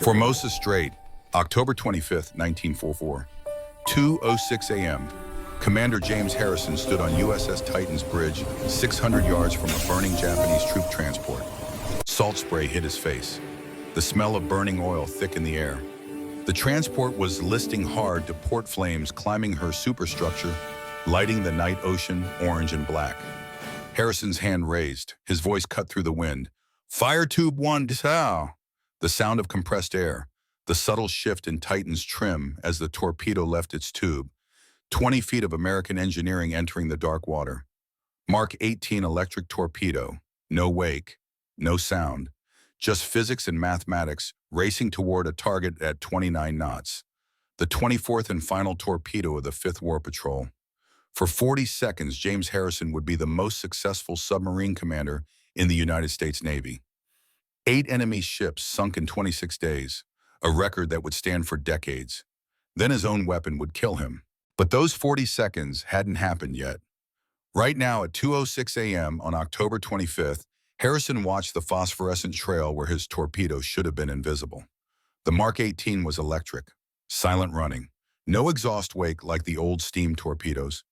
Formosa Strait, October 25, 1944. 2:06 a.m. Commander James Harrison stood on USS Titan's bridge, 600 yards from a burning Japanese troop transport. Salt spray hit his face. The smell of burning oil thick in the air. The transport was listing hard to port flames climbing her superstructure, lighting the night ocean orange and black. Harrison's hand raised, his voice cut through the wind. Fire tube 1, down. The sound of compressed air, the subtle shift in Titan's trim as the torpedo left its tube. 20 feet of American engineering entering the dark water. Mark 18 electric torpedo, no wake, no sound, just physics and mathematics racing toward a target at 29 knots. The 24th and final torpedo of the 5th War Patrol. For 40 seconds, James Harrison would be the most successful submarine commander in the United States Navy. 8 enemy ships sunk in 26 days, a record that would stand for decades. Then his own weapon would kill him. But those 40 seconds hadn't happened yet. Right now at 2:06 a.m. on October 25th, Harrison watched the phosphorescent trail where his torpedo should have been invisible. The Mark 18 was electric, silent running, no exhaust wake like the old steam torpedoes.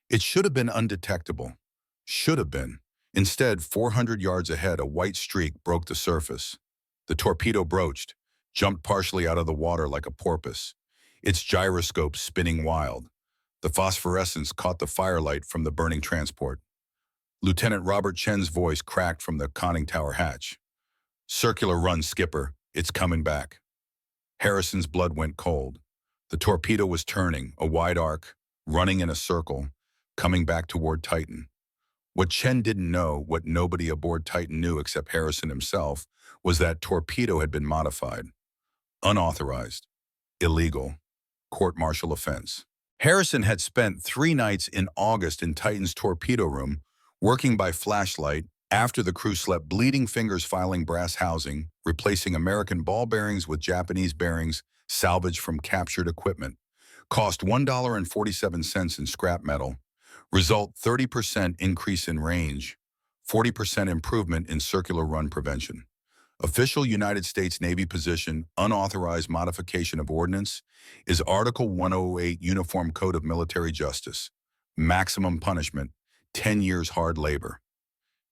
It should have been undetectable. Should have been. Instead, 400 yards ahead, a white streak broke the surface. The torpedo broached, jumped partially out of the water like a porpoise, its gyroscope spinning wild. The phosphorescence caught the firelight from the burning transport. Lieutenant Robert Chen's voice cracked from the conning tower hatch. Circular run, skipper. It's coming back. Harrison's blood went cold. The torpedo was turning, a wide arc, running in a circle, coming back toward Titan. What Chen didn't know, what nobody aboard Titan knew except Harrison himself, was that torpedo had been modified. Unauthorized. Illegal. Court-martial offense. Harrison had spent 3 nights in August in Titan's torpedo room, working by flashlight, after the crew slept, bleeding fingers filing brass housing, replacing American ball bearings with Japanese bearings salvaged from captured equipment. Cost $1.47 in scrap metal. Result 30% increase in range, 40% improvement in circular run prevention. Official United States Navy position, unauthorized modification of ordnance, is Article 108 Uniform Code of Military Justice. Maximum punishment, 10 years hard labor.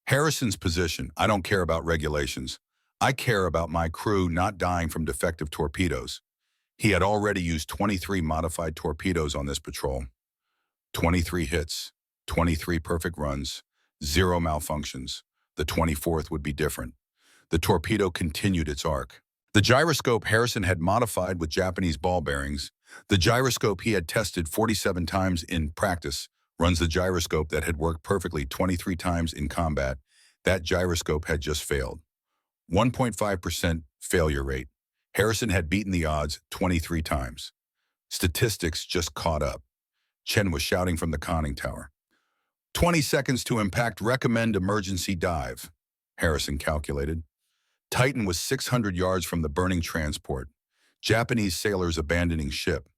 Harrison's position, I don't care about regulations. I care about my crew not dying from defective torpedoes. He had already used 23 modified torpedoes on this patrol. 23 hits, 23 perfect runs, 0 malfunctions. The 24th would be different. The torpedo continued its arc. The gyroscope Harrison had modified with Japanese ball bearings, the gyroscope he had tested 47 times in practice, runs the gyroscope that had worked perfectly 23 times in combat. That gyroscope had just failed. 1.5% failure rate. Harrison had beaten the odds 23 times. Statistics just caught up. Chen was shouting from the conning tower. 20 seconds to impact, recommend emergency dive, Harrison calculated. Titan was 600 yards from the burning transport. Japanese sailors abandoning ship.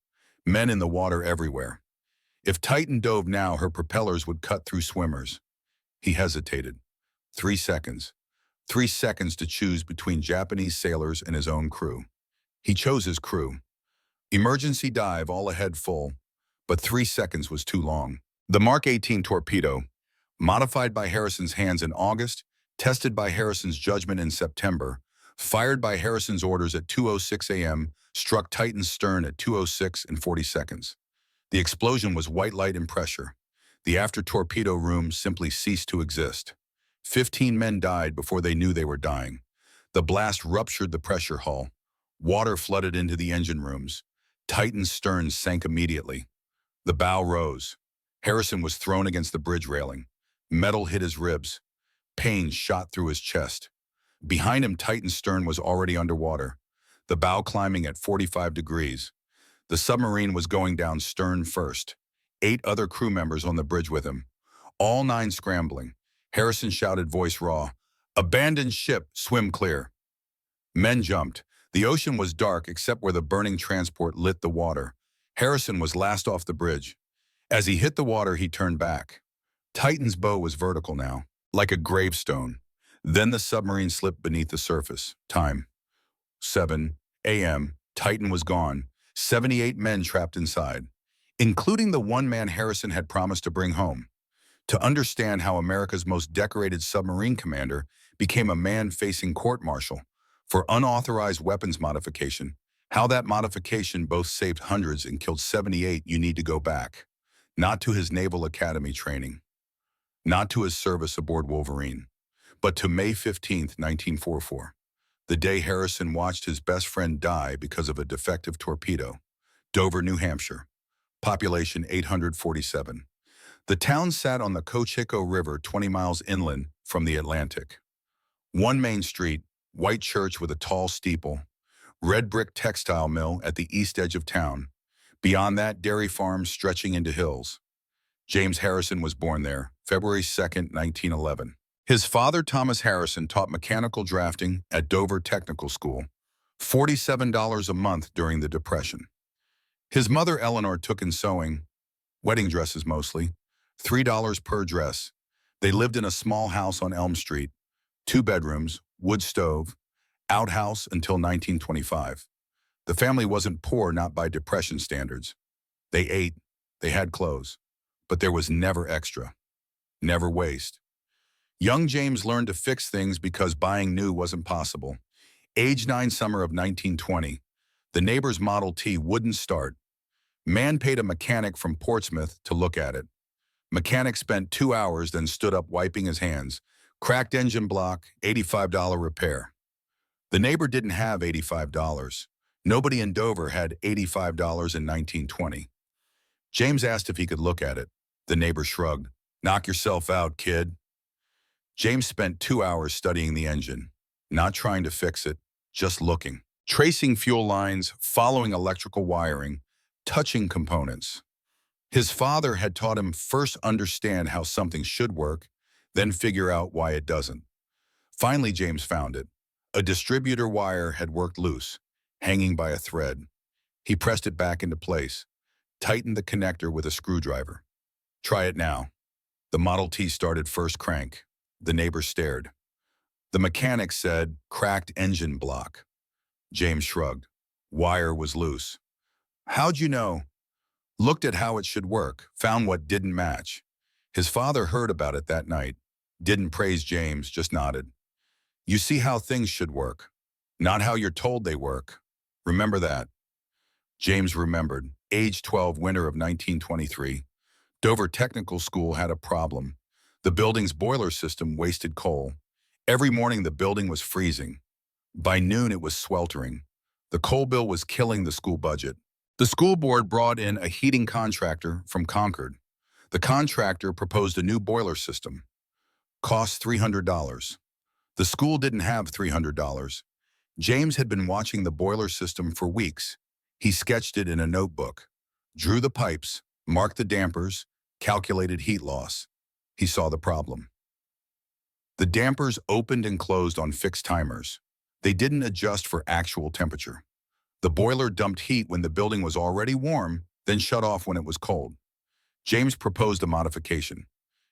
Men in the water everywhere. If Titan dove now, her propellers would cut through swimmers. He hesitated. 3 seconds. 3 seconds to choose between Japanese sailors and his own crew. He chose his crew. Emergency dive, all ahead full. But 3 seconds was too long. The Mark 18 torpedo, modified by Harrison's hands in August, tested by Harrison's judgment in September, fired by Harrison's orders at 2:06 a.m., struck Titan's stern at 2:06 and 40 seconds. The explosion was white light and pressure. The after-torpedo room simply ceased to exist. 15 men died before they knew they were dying. The blast ruptured the pressure hull. Water flooded into the engine rooms. Titan's stern sank immediately. The bow rose. Harrison was thrown against the bridge railing. Metal hit his ribs. Pain shot through his chest. Behind him, Titan's stern was already underwater, the bow climbing at 45 degrees. The submarine was going down stern first. 8 other crew members on the bridge with him. All 9 scrambling. Harrison shouted, voice raw, "Abandon ship, swim clear." Men jumped. The ocean was dark except where the burning transport lit the water. Harrison was last off the bridge. As he hit the water, he turned back. Titan's bow was vertical now, like a gravestone. Then the submarine slipped beneath the surface. Time, 7, a.m., Titan was gone, 78 men trapped inside, including the one man Harrison had promised to bring home. To understand how America's most decorated submarine commander became a man facing court-martial for unauthorized weapons modification, how that modification both saved hundreds and killed 78, you need to go back. Not to his Naval Academy training, not to his service aboard Wolverine, but to May 15, 1944, the day Harrison watched his best friend die because of a defective torpedo. Dover, New Hampshire, population 847. The town sat on the Cocheco River 20 miles inland from the Atlantic. One main street, white church with a tall steeple, red brick textile mill at the east edge of town. Beyond that, dairy farms stretching into hills. James Harrison was born there, February 2nd, 1911. His father, Thomas Harrison, taught mechanical drafting at Dover Technical School, $47 a month during the Depression. His mother, Eleanor, took in sewing, wedding dresses mostly, $3 per dress. They lived in a small house on Elm Street, 2 bedrooms, wood stove, outhouse until 1925. The family wasn't poor, not by Depression standards. They ate, they had clothes, but there was never extra, never waste. Young James learned to fix things because buying new wasn't possible. Age 9, summer of 1920, the neighbor's Model T wouldn't start. Man paid a mechanic from Portsmouth to look at it. Mechanic spent 2 hours, then stood up wiping his hands. Cracked engine block, $85 repair. The neighbor didn't have $85. Nobody in Dover had $85 in 1920. James asked if he could look at it. The neighbor shrugged. Knock yourself out, kid. James spent 2 hours studying the engine, not trying to fix it, just looking. Tracing fuel lines, following electrical wiring, touching components. His father had taught him first understand how something should work, then figure out why it doesn't. Finally, James found it. A distributor wire had worked loose, hanging by a thread. He pressed it back into place, tightened the connector with a screwdriver. Try it now. The Model T started first crank. The neighbor stared. The mechanic said, cracked engine block. James shrugged. Wire was loose. How'd you know? Looked at how it should work, found what didn't match. His father heard about it that night. Didn't praise James, just nodded. You see how things should work, not how you're told they work. Remember that. James remembered. Age 12, winter of 1923. Dover Technical School had a problem. The building's boiler system wasted coal. Every morning the building was freezing. By noon it was sweltering. The coal bill was killing the school budget. The school board brought in a heating contractor from Concord. The contractor proposed a new boiler system. Cost $300. The school didn't have $300. James had been watching the boiler system for weeks. He sketched it in a notebook, drew the pipes, marked the dampers, calculated heat loss. He saw the problem. The dampers opened and closed on fixed timers. They didn't adjust for actual temperature. The boiler dumped heat when the building was already warm, then shut off when it was cold. James proposed a modification.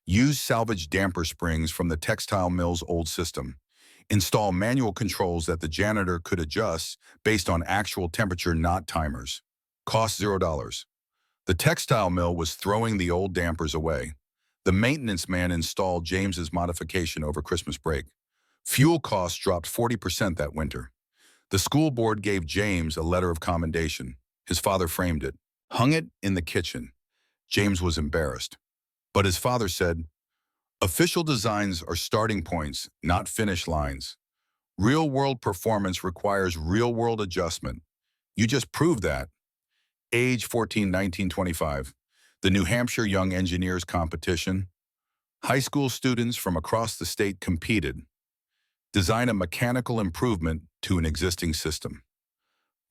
Use salvaged damper springs from the textile mill's old system. Install manual controls that the janitor could adjust based on actual temperature, not timers. Cost $0. The textile mill was throwing the old dampers away. The maintenance man installed James's modification over Christmas break. Fuel costs dropped 40% that winter. The school board gave James a letter of commendation. His father framed it, hung it in the kitchen. James was embarrassed. But his father said, official designs are starting points, not finish lines. Real-world performance requires real-world adjustment. You just proved that. Age 14, 1925. The New Hampshire Young Engineers Competition. High school students from across the state competed. Design a mechanical improvement to an existing system.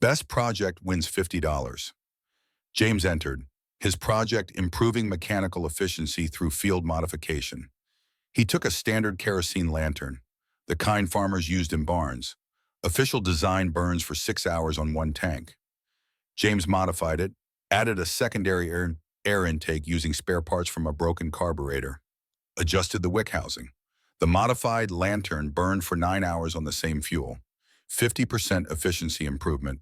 Best project wins $50. James entered. His project improving mechanical efficiency through field modification. He took a standard kerosene lantern, the kind farmers used in barns. Official design burns for 6 hours on one tank. James modified it, added a secondary air intake using spare parts from a broken carburetor, adjusted the wick housing. The modified lantern burned for 9 hours on the same fuel. 50% efficiency improvement.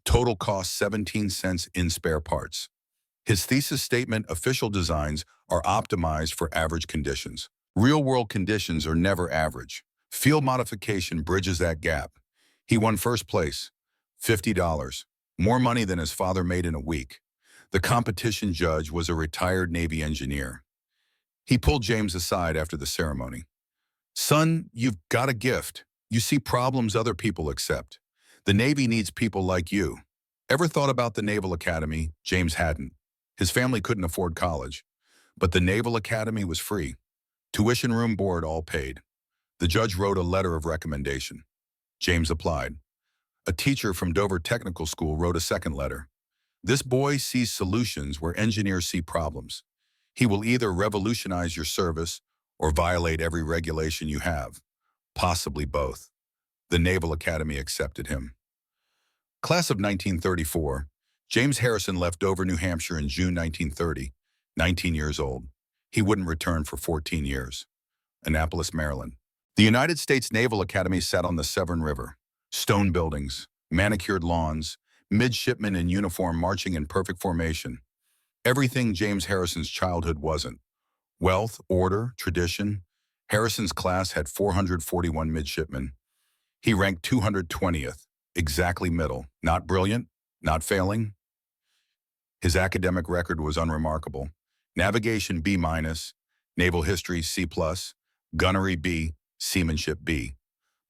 Total cost 17 cents in spare parts. His thesis statement, official designs are optimized for average conditions. Real-world conditions are never average. Field modification bridges that gap. He won first place, $50, more money than his father made in a week. The competition judge was a retired Navy engineer. He pulled James aside after the ceremony. "Son, you've got a gift. You see problems other people accept. The Navy needs people like you." Ever thought about the Naval Academy? James hadn't. His family couldn't afford college, but the Naval Academy was free. Tuition, room, board, all paid. The judge wrote a letter of recommendation. James applied. A teacher from Dover Technical School wrote a second letter. "This boy sees solutions where engineers see problems. He will either revolutionize your service or violate every regulation you have, possibly both." The Naval Academy accepted him. Class of 1934, James Harrison left Dover, New Hampshire in June 1930, 19 years old. He wouldn't return for 14 years. Annapolis, Maryland. The United States Naval Academy sat on the Severn River. Stone buildings, manicured lawns, midshipmen in uniform marching in perfect formation. Everything James Harrison's childhood wasn't. Wealth, order, tradition. Harrison's class had 441 midshipmen. He ranked 220th, exactly middle. Not brilliant, not failing. His academic record was unremarkable. Navigation B-, naval history C+, gunnery B, seamanship B.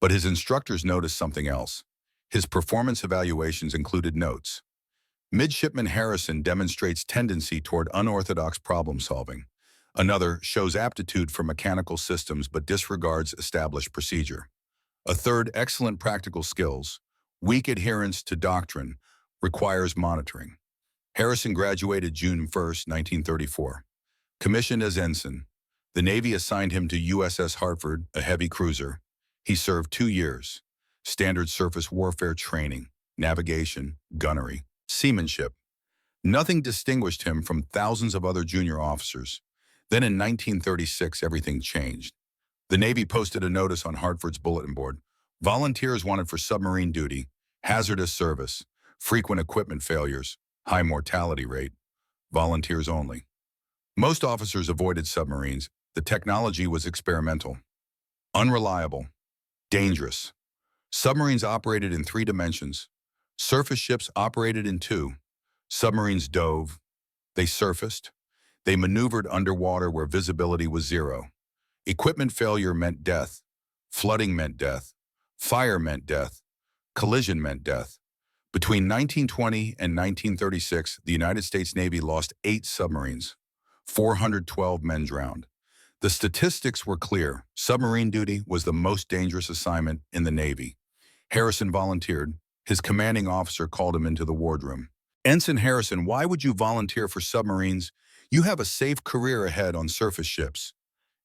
But his instructors noticed something else. His performance evaluations included notes. Midshipman Harrison demonstrates tendency toward unorthodox problem solving. Another shows aptitude for mechanical systems but disregards established procedure. A third, excellent practical skills. Weak adherence to doctrine, requires monitoring. Harrison graduated June 1, 1934. Commissioned as ensign. The Navy assigned him to USS Hartford, a heavy cruiser. He served 2 years. Standard surface warfare training, navigation, gunnery, seamanship. Nothing distinguished him from thousands of other junior officers. Then in 1936, everything changed. The Navy posted a notice on Hartford's bulletin board. Volunteers wanted for submarine duty, hazardous service, frequent equipment failures, high mortality rate. Volunteers only. Most officers avoided submarines. The technology was experimental. Unreliable. Dangerous. Submarines operated in 3 dimensions. Surface ships operated in 2. Submarines dove. They surfaced. They maneuvered underwater where visibility was 0. Equipment failure meant death. Flooding meant death. Fire meant death. Collision meant death. Between 1920 and 1936, the United States Navy lost 8 submarines. 412 men drowned. The statistics were clear. Submarine duty was the most dangerous assignment in the Navy. Harrison volunteered. His commanding officer called him into the wardroom. "Ensign Harrison, why would you volunteer for submarines? You have a safe career ahead on surface ships."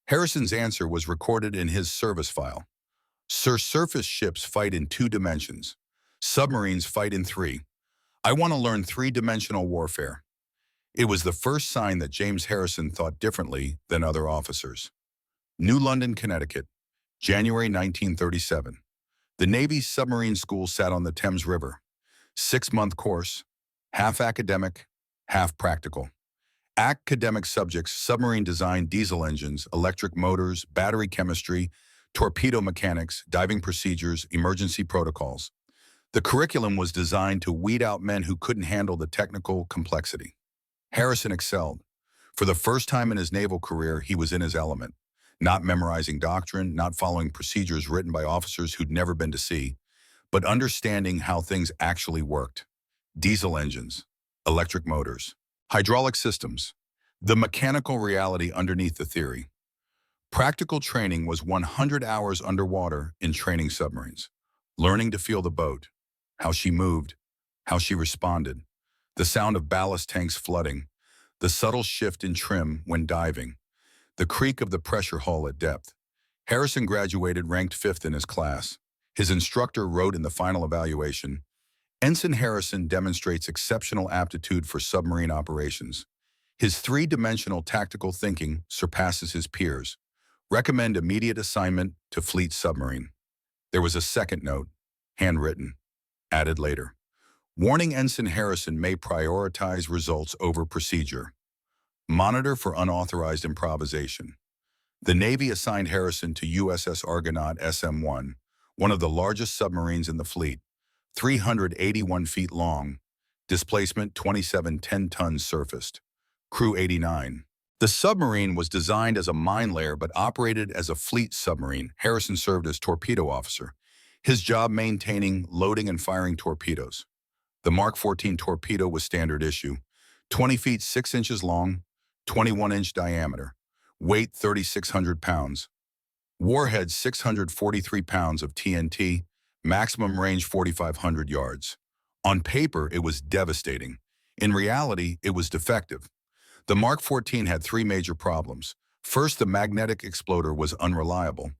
Harrison's answer was recorded in his service file. "Sir, surface ships fight in 2 dimensions. Submarines fight in 3. I want to learn 3-dimensional warfare." It was the first sign that James Harrison thought differently than other officers. New London, Connecticut, January 1937. The Navy's submarine school sat on the Thames River. 6-month course, half academic, half practical. Academic subjects: submarine design, diesel engines, electric motors, battery chemistry, torpedo mechanics, diving procedures, emergency protocols. The curriculum was designed to weed out men who couldn't handle the technical complexity. Harrison excelled. For the first time in his naval career, he was in his element. Not memorizing doctrine, not following procedures written by officers who'd never been to sea, but understanding how things actually worked. Diesel engines, electric motors, hydraulic systems, the mechanical reality underneath the theory. Practical training was 100 hours underwater in training submarines, learning to feel the boat, how she moved, how she responded, the sound of ballast tanks flooding, the subtle shift in trim when diving, the creak of the pressure hull at depth. Harrison graduated ranked 5th in his class. His instructor wrote in the final evaluation, "Ensign Harrison demonstrates exceptional aptitude for submarine operations. His 3-dimensional tactical thinking surpasses his peers. Recommend immediate assignment to Fleet Submarine." There was a second note. Handwritten. Added later. Warning: Ensign Harrison may prioritize results over procedure. Monitor for unauthorized improvisation. The Navy assigned Harrison to USS Argonaut SM-1, one of the largest submarines in the fleet, 381 feet long, displacement 27 10-tons surfaced, crew 89. The submarine was designed as a mine layer but operated as a fleet submarine. Harrison served as torpedo officer, his job maintaining, loading, and firing torpedoes. The Mark 14 torpedo was standard issue, 20 feet 6 inches long, 21-inch diameter, weight 3,600 pounds, warhead 643 pounds of TNT, maximum range 4,500 yards. On paper, it was devastating. In reality, it was defective. The Mark 14 had three major problems. First, the magnetic exploder was unreliable.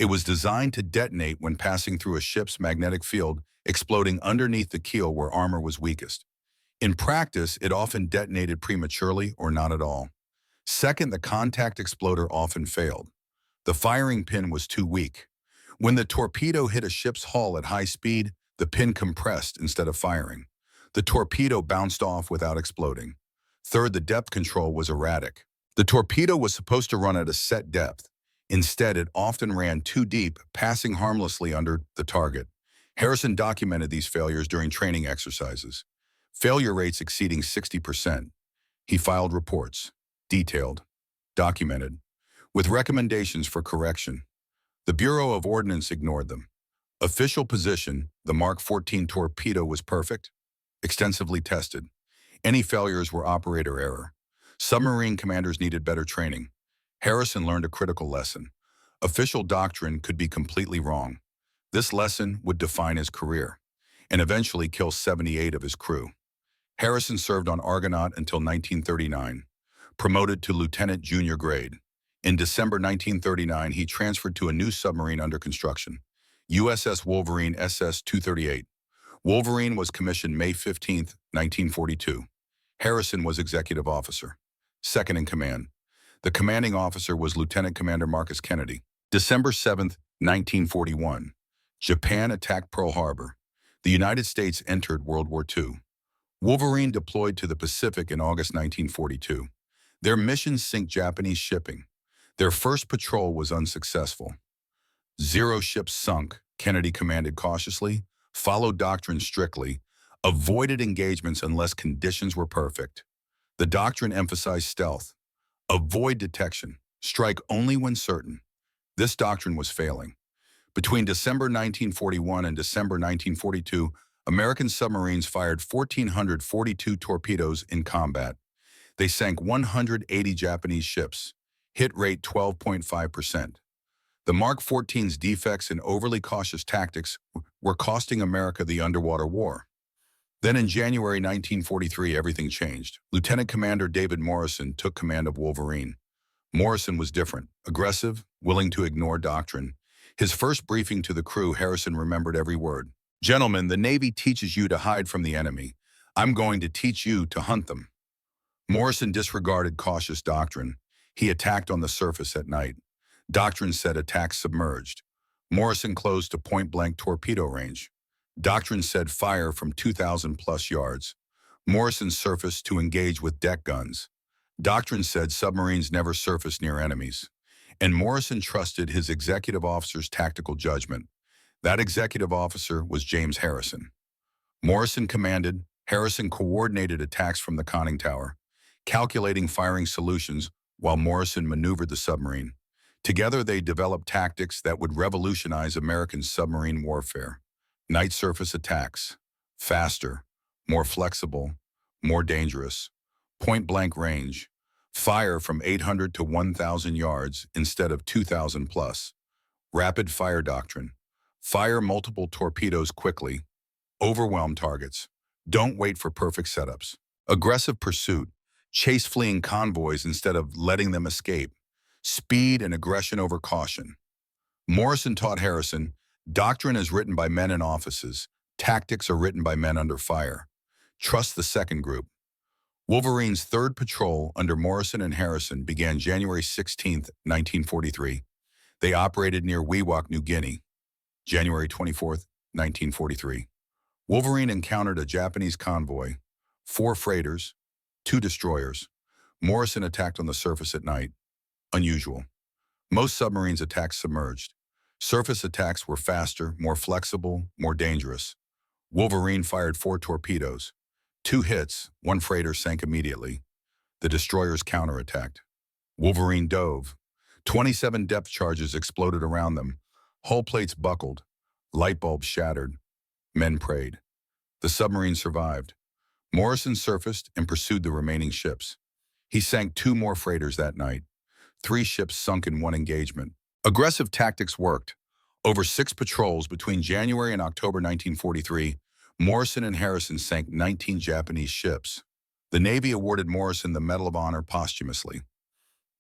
It was designed to detonate when passing through a ship's magnetic field, exploding underneath the keel where armor was weakest. In practice, it often detonated prematurely or not at all. Second, the contact exploder often failed. The firing pin was too weak. When the torpedo hit a ship's hull at high speed, the pin compressed instead of firing. The torpedo bounced off without exploding. Third, the depth control was erratic. The torpedo was supposed to run at a set depth. Instead, it often ran too deep, passing harmlessly under the target. Harrison documented these failures during training exercises, failure rates exceeding 60%. He filed reports, detailed, documented, with recommendations for correction. The Bureau of Ordnance ignored them. Official position: the Mark 14 torpedo was perfect, extensively tested. Any failures were operator error. Submarine commanders needed better training. Harrison learned a critical lesson. Official doctrine could be completely wrong. This lesson would define his career and eventually kill 78 of his crew. Harrison served on Argonaut until 1939, promoted to lieutenant junior grade. In December 1939, he transferred to a new submarine under construction, USS Wolverine SS-238. Wolverine was commissioned May 15, 1942. Harrison was executive officer, second in command. The commanding officer was Lieutenant Commander Marcus Kennedy. December 7, 1941. Japan attacked Pearl Harbor. The United States entered World War II. Wolverine deployed to the Pacific in August 1942. Their mission: sink Japanese shipping. Their first patrol was unsuccessful. 0 ships sunk. Kennedy commanded cautiously, followed doctrine strictly, avoided engagements unless conditions were perfect. The doctrine emphasized stealth. Avoid detection. Strike only when certain. This doctrine was failing. Between December 1941 and December 1942, American submarines fired 1,442 torpedoes in combat. They sank 180 Japanese ships. Hit rate 12.5%. The Mark 14's defects and overly cautious tactics were costing America the underwater war. Then in January 1943, everything changed. Lieutenant Commander David Morrison took command of Wolverine. Morrison was different, aggressive, willing to ignore doctrine. His first briefing to the crew, Harrison remembered every word. "Gentlemen, the Navy teaches you to hide from the enemy. I'm going to teach you to hunt them." Morrison disregarded cautious doctrine. He attacked on the surface at night. Doctrine said attack submerged. Morrison closed to point-blank torpedo range. Doctrine said fire from 2,000-plus yards. Morrison surfaced to engage with deck guns. Doctrine said submarines never surface near enemies. And Morrison trusted his executive officer's tactical judgment. That executive officer was James Harrison. Morrison commanded. Harrison coordinated attacks from the conning tower, calculating firing solutions while Morrison maneuvered the submarine. Together, they developed tactics that would revolutionize American submarine warfare. Night surface attacks. Faster, more flexible, more dangerous. Point-blank range. Fire from 800 to 1,000 yards instead of 2,000 plus. Rapid fire doctrine. Fire multiple torpedoes quickly. Overwhelm targets. Don't wait for perfect setups. Aggressive pursuit. Chase fleeing convoys instead of letting them escape. Speed and aggression over caution. Morrison taught Harrison, doctrine is written by men in offices. Tactics are written by men under fire. Trust the second group. Wolverine's third patrol under Morrison and Harrison began January 16, 1943. They operated near Wewak, New Guinea. January 24, 1943. Wolverine encountered a Japanese convoy, 4 freighters, 2 destroyers. Morrison attacked on the surface at night. Unusual. Most submarines attacked submerged. Surface attacks were faster, more flexible, more dangerous. Wolverine fired 4 torpedoes. 2 hits, 1 freighter sank immediately. The destroyers counterattacked. Wolverine dove. 27 depth charges exploded around them. Hull plates buckled. Light bulbs shattered. Men prayed. The submarine survived. Morrison surfaced and pursued the remaining ships. He sank 2 more freighters that night. 3 ships sunk in one engagement. Aggressive tactics worked. Over 6 patrols between January and October 1943, Morrison and Harrison sank 19 Japanese ships. The Navy awarded Morrison the Medal of Honor posthumously.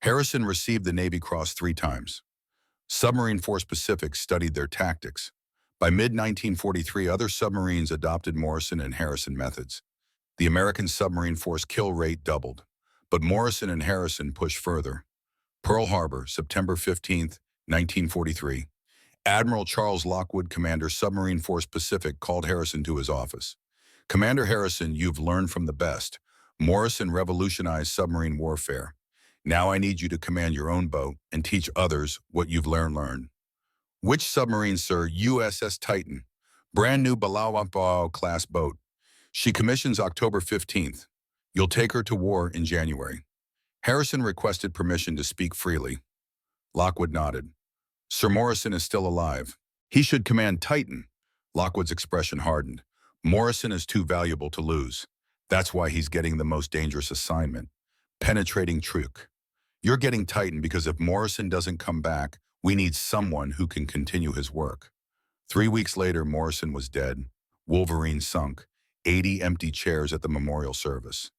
Harrison received the Navy Cross 3 times. Submarine Force Pacific studied their tactics. By mid-1943, other submarines adopted Morrison and Harrison methods. The American submarine force kill rate doubled, but Morrison and Harrison pushed further. Pearl Harbor, September 15, 1943. Admiral Charles Lockwood, Commander Submarine Force Pacific, called Harrison to his office. "Commander Harrison, you've learned from the best. Morrison revolutionized submarine warfare. Now I need you to command your own boat and teach others what you've learned. "Which submarine, sir?" "USS Titan. Brand new WWII class boat. She commissions October 15th. You'll take her to war in January." Harrison requested permission to speak freely. Lockwood nodded. "Sir Morrison is still alive. He should command Titan." Lockwood's expression hardened. "Morrison is too valuable to lose. That's why he's getting the most dangerous assignment. Penetrating truth. You're getting Titan because if Morrison doesn't come back, we need someone who can continue his work." 3 weeks later, Morrison was dead. Wolverine sunk. 80 empty chairs at the memorial service.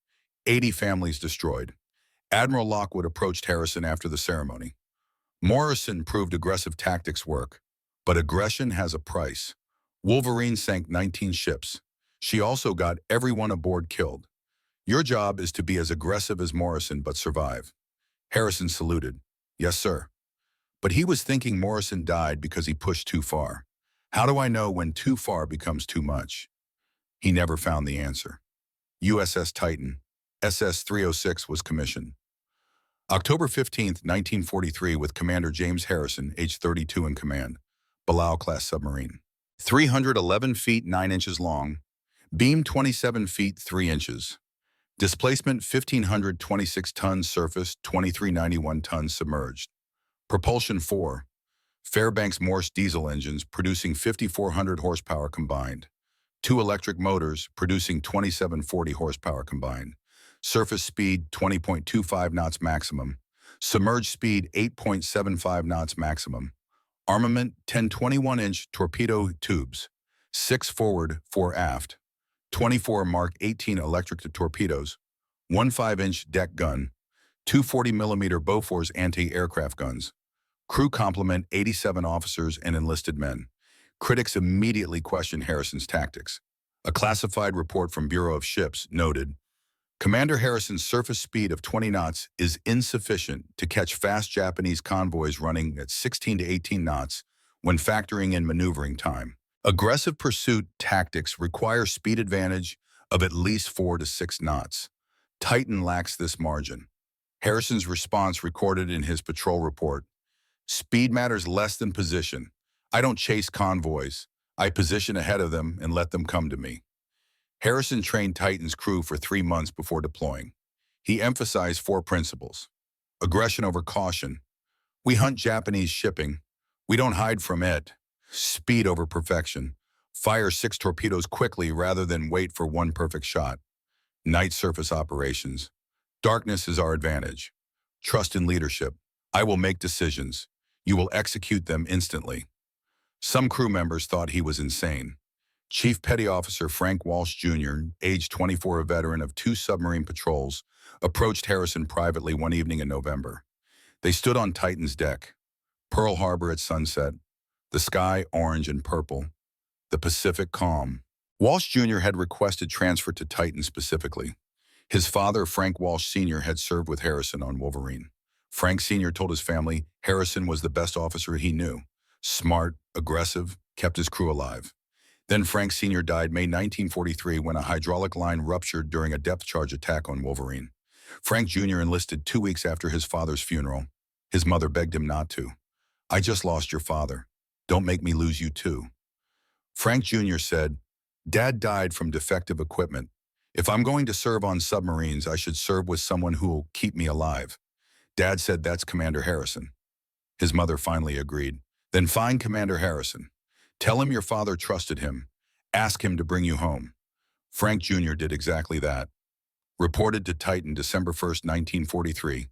80 families destroyed. Admiral Lockwood approached Harrison after the ceremony. "Morrison proved aggressive tactics work, but aggression has a price. Wolverine sank 19 ships. She also got everyone aboard killed. Your job is to be as aggressive as Morrison but survive." Harrison saluted. "Yes, sir." But he was thinking Morrison died because he pushed too far. How do I know when too far becomes too much? He never found the answer. USS Titan, SS-306 was commissioned. October 15, 1943, with Commander James Harrison, age 32, in command. Balao-class submarine. 311 feet 9 inches long. Beam 27 feet 3 inches. Displacement 1,526 tons surface, 2,391 tons submerged. Propulsion 4. Fairbanks Morse diesel engines producing 5,400 horsepower combined. 2 electric motors producing 2,740 horsepower combined. Surface speed 20.25 knots maximum. Submerged speed 8.75 knots maximum. Armament 10 21-inch torpedo tubes. 6 forward, 4 aft. 24 Mark 18 electric torpedoes. 1 5-inch deck gun. 2 40mm Bofors anti-aircraft guns. Crew complement 87 officers and enlisted men. Critics immediately questioned Harrison's tactics. A classified report from Bureau of Ships noted, "Commander Harrison's surface speed of 20 knots is insufficient to catch fast Japanese convoys running at 16 to 18 knots when factoring in maneuvering time. Aggressive pursuit tactics require speed advantage of at least 4 to 6 knots. Titan lacks this margin." Harrison's response, recorded in his patrol report: "Speed matters less than position. I don't chase convoys. I position ahead of them and let them come to me." Harrison trained Titan's crew for 3 months before deploying. He emphasized 4 principles. Aggression over caution. We hunt Japanese shipping. We don't hide from it. Speed over perfection. Fire 6 torpedoes quickly rather than wait for 1 perfect shot. Night surface operations. Darkness is our advantage. Trust in leadership. I will make decisions. You will execute them instantly. Some crew members thought he was insane. Chief Petty Officer Frank Walsh Jr., age 24, a veteran of 2 submarine patrols, approached Harrison privately one evening in November. They stood on Titan's deck. Pearl Harbor at sunset. The sky orange and purple. The Pacific calm. Walsh Jr. had requested transfer to Titan specifically. His father, Frank Walsh Sr., had served with Harrison on Wolverine. Frank Sr. told his family Harrison was the best officer he knew. Smart, aggressive, kept his crew alive. Then Frank Sr. died May 1943 when a hydraulic line ruptured during a depth charge attack on Wolverine. Frank Jr. enlisted 2 weeks after his father's funeral. His mother begged him not to. "I just lost your father. Don't make me lose you too." Frank Jr. said, "Dad died from defective equipment. If I'm going to serve on submarines, I should serve with someone who'll keep me alive." Dad said, "That's Commander Harrison." His mother finally agreed. "Then find Commander Harrison. Tell him your father trusted him. Ask him to bring you home." Frank Jr. did exactly that. Reported to Titan December 1st, 1943.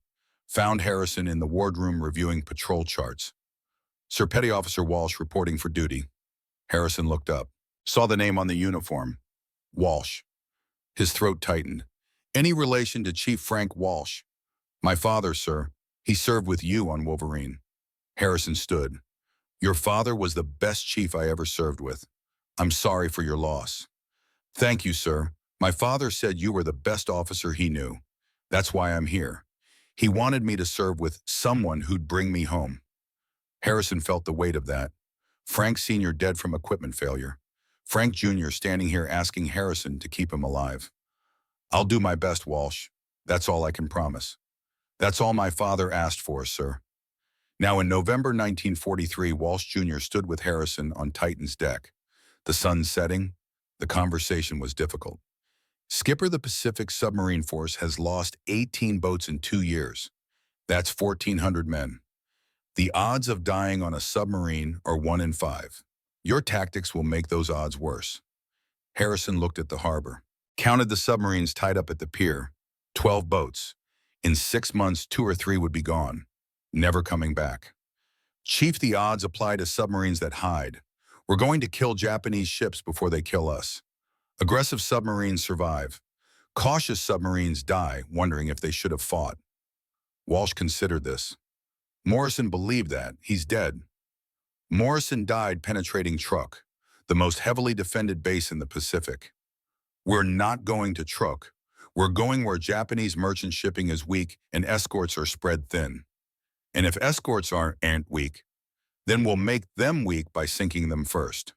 Found Harrison in the wardroom reviewing patrol charts. Sir Petty Officer Walsh reporting for duty. Harrison looked up. Saw the name on the uniform. Walsh. His throat tightened. "Any relation to Chief Frank Walsh?" "My father, sir. He served with you on Wolverine." Harrison stood. "Your father was the best chief I ever served with. I'm sorry for your loss." "Thank you, sir. My father said you were the best officer he knew. That's why I'm here. He wanted me to serve with someone who'd bring me home." Harrison felt the weight of that. Frank Sr. dead from equipment failure. Frank Jr. standing here asking Harrison to keep him alive. "I'll do my best, Walsh. That's all I can promise." "That's all my father asked for, sir." Now in November 1943, Walsh Jr. stood with Harrison on Titan's deck. The sun setting. The conversation was difficult. "Skipper, the Pacific Submarine Force has lost 18 boats in 2 years. That's 1,400 men. The odds of dying on a submarine are 1 in 5. Your tactics will make those odds worse." Harrison looked at the harbor. Counted the submarines tied up at the pier. 12 boats. In 6 months, 2 or 3 would be gone, never coming back. "Chief, the odds apply to submarines that hide. We're going to kill Japanese ships before they kill us. Aggressive submarines survive. Cautious submarines die, wondering if they should have fought." Walsh considered this. "Morrison believed that. He's dead." "Morrison died penetrating Truk, the most heavily defended base in the Pacific." "We're not going to Truk. We're going where Japanese merchant shipping is weak and escorts are spread thin. And if escorts aren't weak, then we'll make them weak by sinking them first."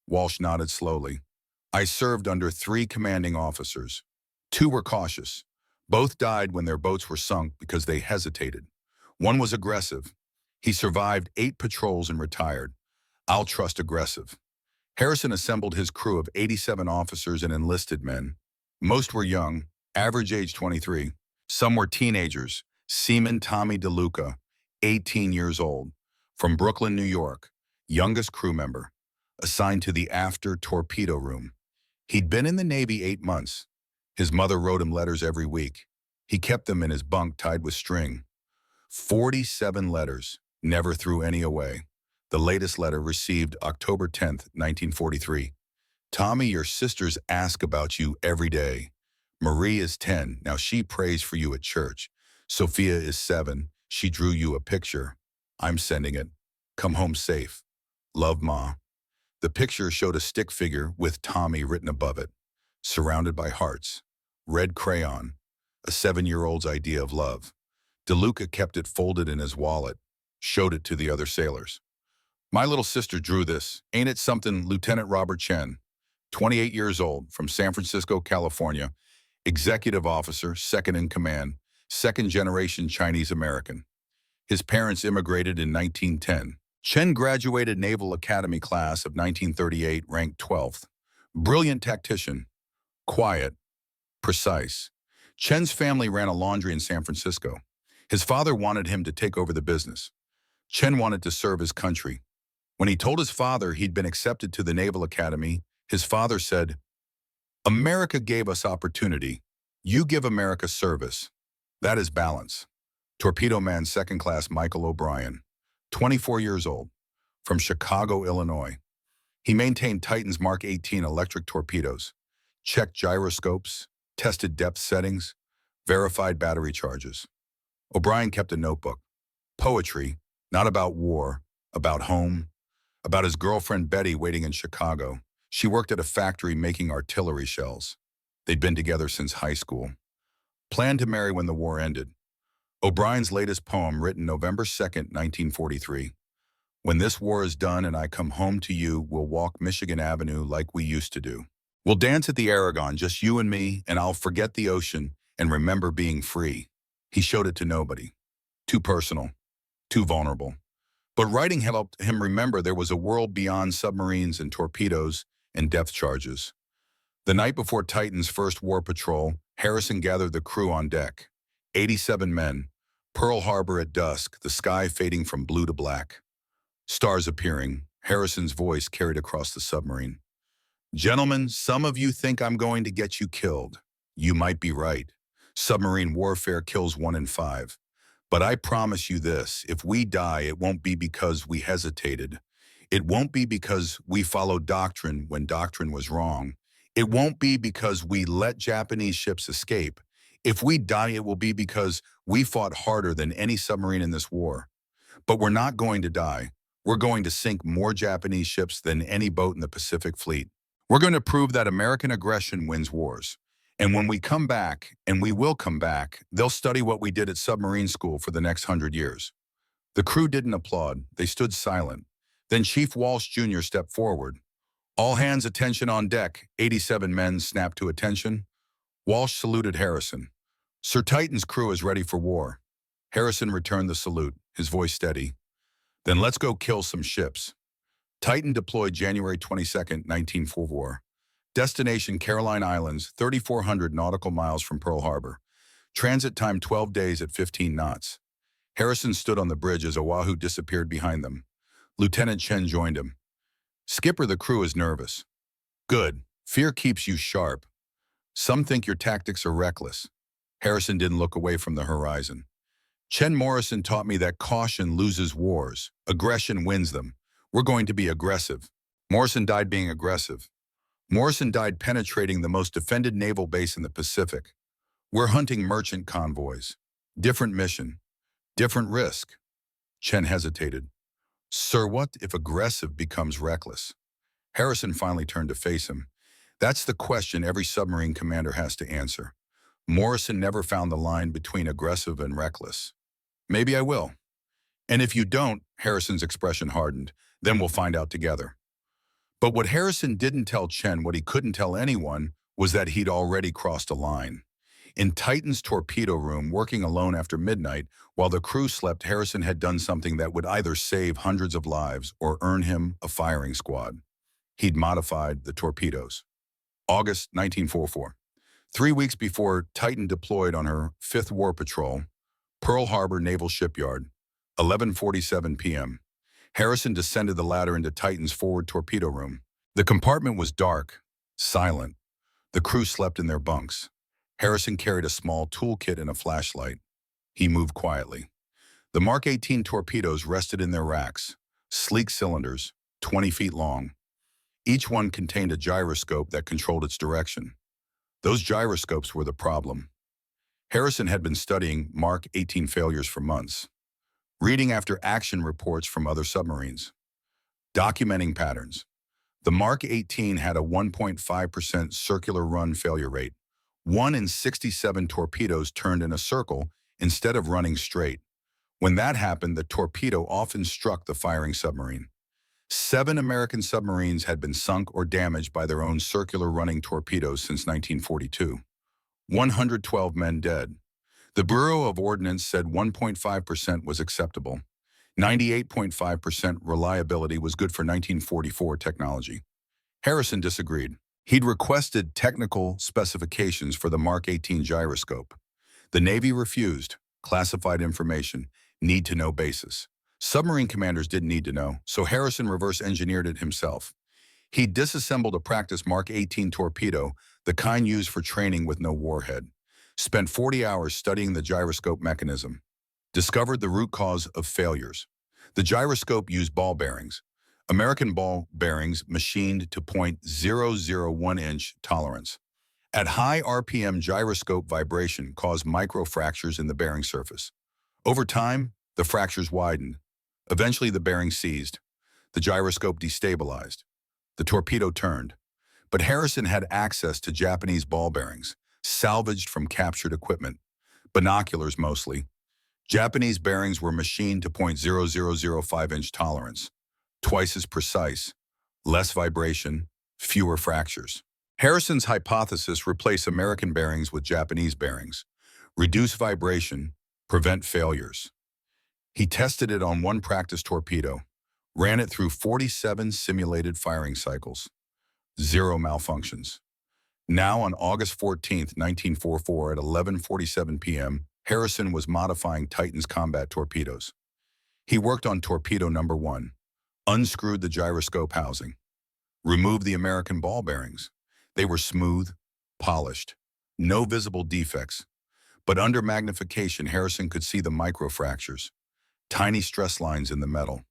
Walsh nodded slowly. "I served under 3 commanding officers. 2 were cautious. Both died when their boats were sunk because they hesitated. One was aggressive. He survived 8 patrols and retired. I'll trust aggressive." Harrison assembled his crew of 87 officers and enlisted men. Most were young, average age 23. Some were teenagers. Seaman Tommy DeLuca, 18 years old, from Brooklyn, New York, youngest crew member, assigned to the after torpedo room. He'd been in the Navy 8 months. His mother wrote him letters every week. He kept them in his bunk tied with string. 47 letters, never threw any away. The latest letter received October 10th, 1943. "Tommy, your sisters ask about you every day. Marie is 10, now she prays for you at church. Sophia is 7, she drew you a picture. I'm sending it. Come home safe. Love, Ma." The picture showed a stick figure with Tommy written above it, surrounded by hearts. Red crayon, a 7-year-old's idea of love. DeLuca kept it folded in his wallet, showed it to the other sailors. "My little sister drew this. Ain't it something? Lieutenant Robert Chen, 28 years old, from San Francisco, California, executive officer, second in command, second-generation Chinese-American. His parents immigrated in 1910. Chen graduated Naval Academy class of 1938, ranked 12th. Brilliant tactician, quiet, precise. Chen's family ran a laundry in San Francisco. His father wanted him to take over the business. Chen wanted to serve his country. When he told his father he'd been accepted to the Naval Academy, his father said, 'America gave us opportunity. You give America service. That is balance.'" Torpedo Man Second Class Michael O'Brien, 24 years old, from Chicago, Illinois. He maintained Titan's Mark 18 electric torpedoes, checked gyroscopes, tested depth settings, verified battery charges. O'Brien kept a notebook. Poetry, not about war, about home, about his girlfriend Betty waiting in Chicago. She worked at a factory making artillery shells. They'd been together since high school. Planned to marry when the war ended. O'Brien's latest poem, written November 2nd, 1943. When this war is done and I come home to you, we'll walk Michigan Avenue like we used to do. We'll dance at the Aragon, just you and me, and I'll forget the ocean and remember being free. He showed it to nobody. Too personal, too vulnerable. But writing helped him remember there was a world beyond submarines and torpedoes and depth charges. The night before Titan's first war patrol, Harrison gathered the crew on deck. 87 men. Pearl Harbor at dusk, the sky fading from blue to black. Stars appearing, Harrison's voice carried across the submarine. Gentlemen, some of you think I'm going to get you killed. You might be right. Submarine warfare kills 1 in 5. But I promise you this, if we die, it won't be because we hesitated. It won't be because we followed doctrine when doctrine was wrong. It won't be because we let Japanese ships escape. If we die, it will be because we fought harder than any submarine in this war. But we're not going to die. We're going to sink more Japanese ships than any boat in the Pacific Fleet. We're going to prove that American aggression wins wars. And when we come back, and we will come back, they'll study what we did at submarine school for the next 100 years. The crew didn't applaud. They stood silent. Then Chief Walsh Jr. stepped forward. All hands attention on deck. 87 men snapped to attention. Walsh saluted Harrison. Sir Titan's crew is ready for war. Harrison returned the salute, his voice steady. Then let's go kill some ships. Titan deployed January 22, 1944. Destination Caroline Islands, 3,400 nautical miles from Pearl Harbor. Transit time 12 days at 15 knots. Harrison stood on the bridge as Oahu disappeared behind them. Lieutenant Chen joined him. Skipper, the crew is nervous. Good. Fear keeps you sharp. Some think your tactics are reckless. Harrison didn't look away from the horizon. Chen Morrison taught me that caution loses wars. Aggression wins them. We're going to be aggressive. Morrison died being aggressive. Morrison died penetrating the most defended naval base in the Pacific. We're hunting merchant convoys. Different mission. Different risk. Chen hesitated. Sir, what if aggressive becomes reckless? Harrison finally turned to face him. That's the question every submarine commander has to answer. Morrison never found the line between aggressive and reckless. Maybe I will. And if you don't, Harrison's expression hardened, then we'll find out together. But what Harrison didn't tell Chen, what he couldn't tell anyone, was that he'd already crossed a line. In Titan's torpedo room, working alone after midnight, while the crew slept, Harrison had done something that would either save hundreds of lives or earn him a firing squad. He'd modified the torpedoes. August 1944. 3 weeks before Titan deployed on her 5th war patrol, Pearl Harbor Naval Shipyard, 11:47 p.m. Harrison descended the ladder into Titan's forward torpedo room. The compartment was dark, silent. The crew slept in their bunks. Harrison carried a small toolkit and a flashlight. He moved quietly. The Mark 18 torpedoes rested in their racks, sleek cylinders, 20 feet long. Each one contained a gyroscope that controlled its direction. Those gyroscopes were the problem. Harrison had been studying Mark 18 failures for months, reading after action reports from other submarines, documenting patterns. The Mark 18 had a 1.5% circular run failure rate. 1 in 67 torpedoes turned in a circle instead of running straight. When that happened, the torpedo often struck the firing submarine. 7 American submarines had been sunk or damaged by their own circular running torpedoes since 1942. 112 men dead. The Bureau of Ordnance said 1.5% was acceptable. 98.5% reliability was good for 1944 technology. Harrison disagreed. He'd requested technical specifications for the Mark 18 gyroscope. The Navy refused. Classified information, need-to-know basis. Submarine commanders didn't need to know, so Harrison reverse-engineered it himself. He disassembled a practice Mark 18 torpedo, the kind used for training with no warhead. Spent 40 hours studying the gyroscope mechanism. Discovered the root cause of failures. The gyroscope used ball bearings. American ball bearings machined to .001-inch tolerance. At high RPM, gyroscope vibration caused microfractures in the bearing surface. Over time, the fractures widened. Eventually, the bearing seized. The gyroscope destabilized. The torpedo turned. But Harrison had access to Japanese ball bearings, salvaged from captured equipment. Binoculars mostly. Japanese bearings were machined to .0005-inch tolerance, twice as precise, less vibration, fewer fractures. Harrison's hypothesis: replace American bearings with Japanese bearings, reduce vibration, prevent failures. He tested it on one practice torpedo, ran it through 47 simulated firing cycles. Zero malfunctions. Now on August 14, 1944 at 11:47 p.m., Harrison was modifying Titan's combat torpedoes. He worked on torpedo number 1, unscrewed the gyroscope housing, removed the American ball bearings. They were smooth, polished, no visible defects. But under magnification, Harrison could see the microfractures, tiny stress lines in the metal.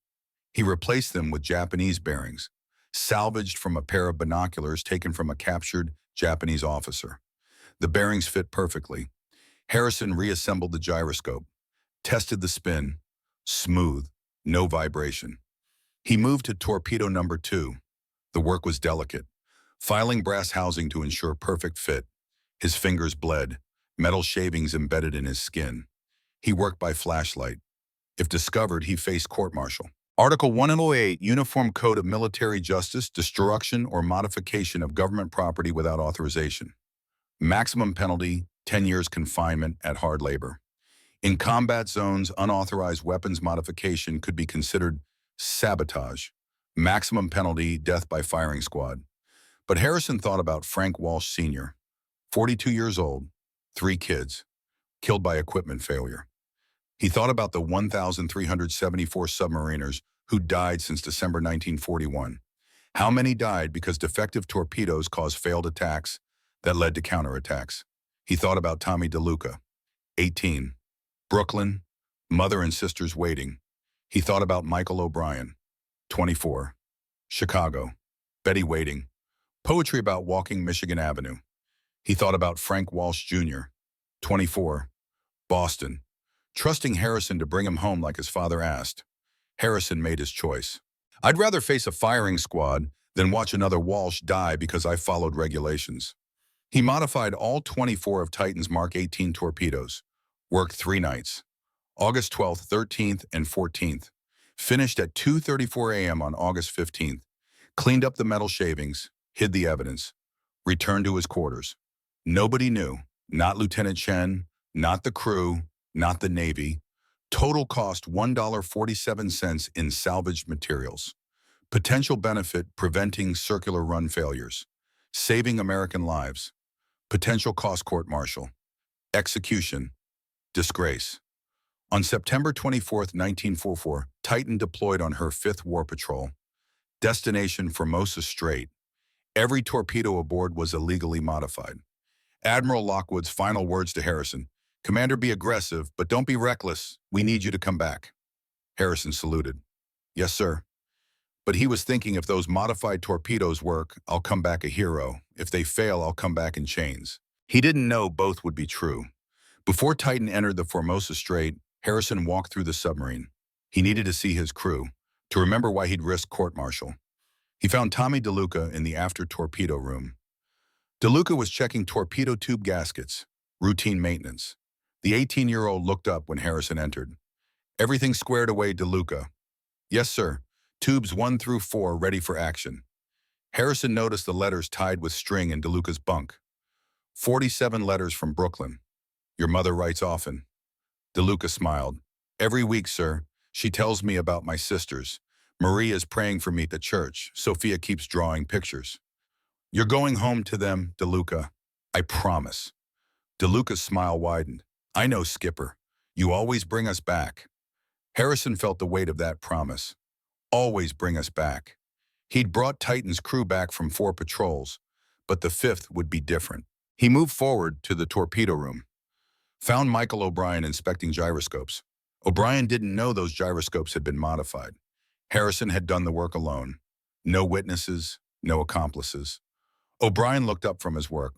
He replaced them with Japanese bearings, salvaged from a pair of binoculars taken from a captured Japanese officer. The bearings fit perfectly. Harrison reassembled the gyroscope, tested the spin, smooth, no vibration. He moved to torpedo number 2. The work was delicate, filing brass housing to ensure perfect fit. His fingers bled, metal shavings embedded in his skin. He worked by flashlight. If discovered, he faced court-martial. Article 108, Uniform Code of Military Justice, destruction or modification of government property without authorization. Maximum penalty, 10 years confinement at hard labor. In combat zones, unauthorized weapons modification could be considered sabotage. Maximum penalty, death by firing squad. But Harrison thought about Frank Walsh Sr., 42 years old, 3 kids, killed by equipment failure. He thought about the 1,374 submariners who died since December 1941. How many died because defective torpedoes caused failed attacks that led to counterattacks? He thought about Tommy DeLuca, 18, Brooklyn, mother and sisters waiting. He thought about Michael O'Brien, 24, Chicago, Betty waiting. Poetry about walking Michigan Avenue. He thought about Frank Walsh Jr., 24, Boston, trusting Harrison to bring him home like his father asked. Harrison made his choice. I'd rather face a firing squad than watch another Walsh die because I followed regulations. He modified all 24 of Titan's Mark 18 torpedoes, worked 3 nights, August 12th, 13th, and 14th, finished at 2:34 a.m. on August 15th, cleaned up the metal shavings, hid the evidence, returned to his quarters. Nobody knew, not Lieutenant Chen, not the crew, not the Navy. Total cost $1.47 in salvaged materials. Potential benefit: preventing circular run failures, saving American lives. Potential cost: court-martial. Execution: disgrace. On September 24, 1944, Titan deployed on her 5th war patrol. Destination: Formosa Strait. Every torpedo aboard was illegally modified. Admiral Lockwood's final words to Harrison: "Commander, be aggressive, but don't be reckless. We need you to come back." Harrison saluted. "Yes, sir." But he was thinking, if those modified torpedoes work, I'll come back a hero. If they fail, I'll come back in chains. He didn't know both would be true. Before Titan entered the Formosa Strait, Harrison walked through the submarine. He needed to see his crew, to remember why he'd risked court-martial. He found Tommy DeLuca in the after-torpedo room. DeLuca was checking torpedo tube gaskets, routine maintenance. The 18-year-old looked up when Harrison entered. "Everything squared away, DeLuca." "Yes, sir. Tubes 1 through 4 ready for action." Harrison noticed the letters tied with string in DeLuca's bunk. 47 letters from Brooklyn. "Your mother writes often." DeLuca smiled. "Every week, sir. She tells me about my sisters. Maria is praying for me at the church. Sophia keeps drawing pictures." "You're going home to them, DeLuca. I promise." DeLuca's smile widened. "I know, Skipper. You always bring us back." Harrison felt the weight of that promise. Always bring us back. He'd brought Titan's crew back from 4 patrols, but the 5th would be different. He moved forward to the torpedo room. Found Michael O'Brien inspecting gyroscopes. O'Brien didn't know those gyroscopes had been modified. Harrison had done the work alone. No witnesses, no accomplices. O'Brien looked up from his work.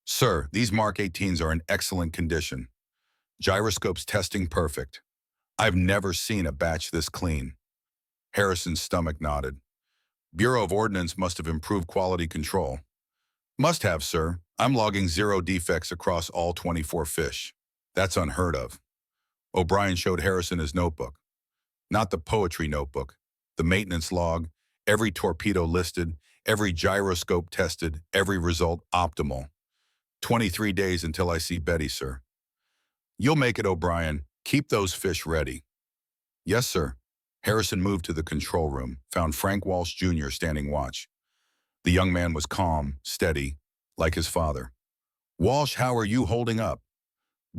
"Sir, these Mark 18s are in excellent condition. Gyroscopes testing perfect. I've never seen a batch this clean." Harrison's stomach nodded. "Bureau of Ordnance must have improved quality control." "Must have, sir. I'm logging 0 defects across all 24 fish. That's unheard of." O'Brien showed Harrison his notebook. Not the poetry notebook, the maintenance log, every torpedo listed, every gyroscope tested, every result optimal. 23 days until I see Betty, sir. You'll make it, O'Brien. Keep those fish ready. Yes, sir. Harrison moved to the control room, found Frank Walsh Jr. standing watch. The young man was calm, steady, like his father. Walsh, how are you holding up?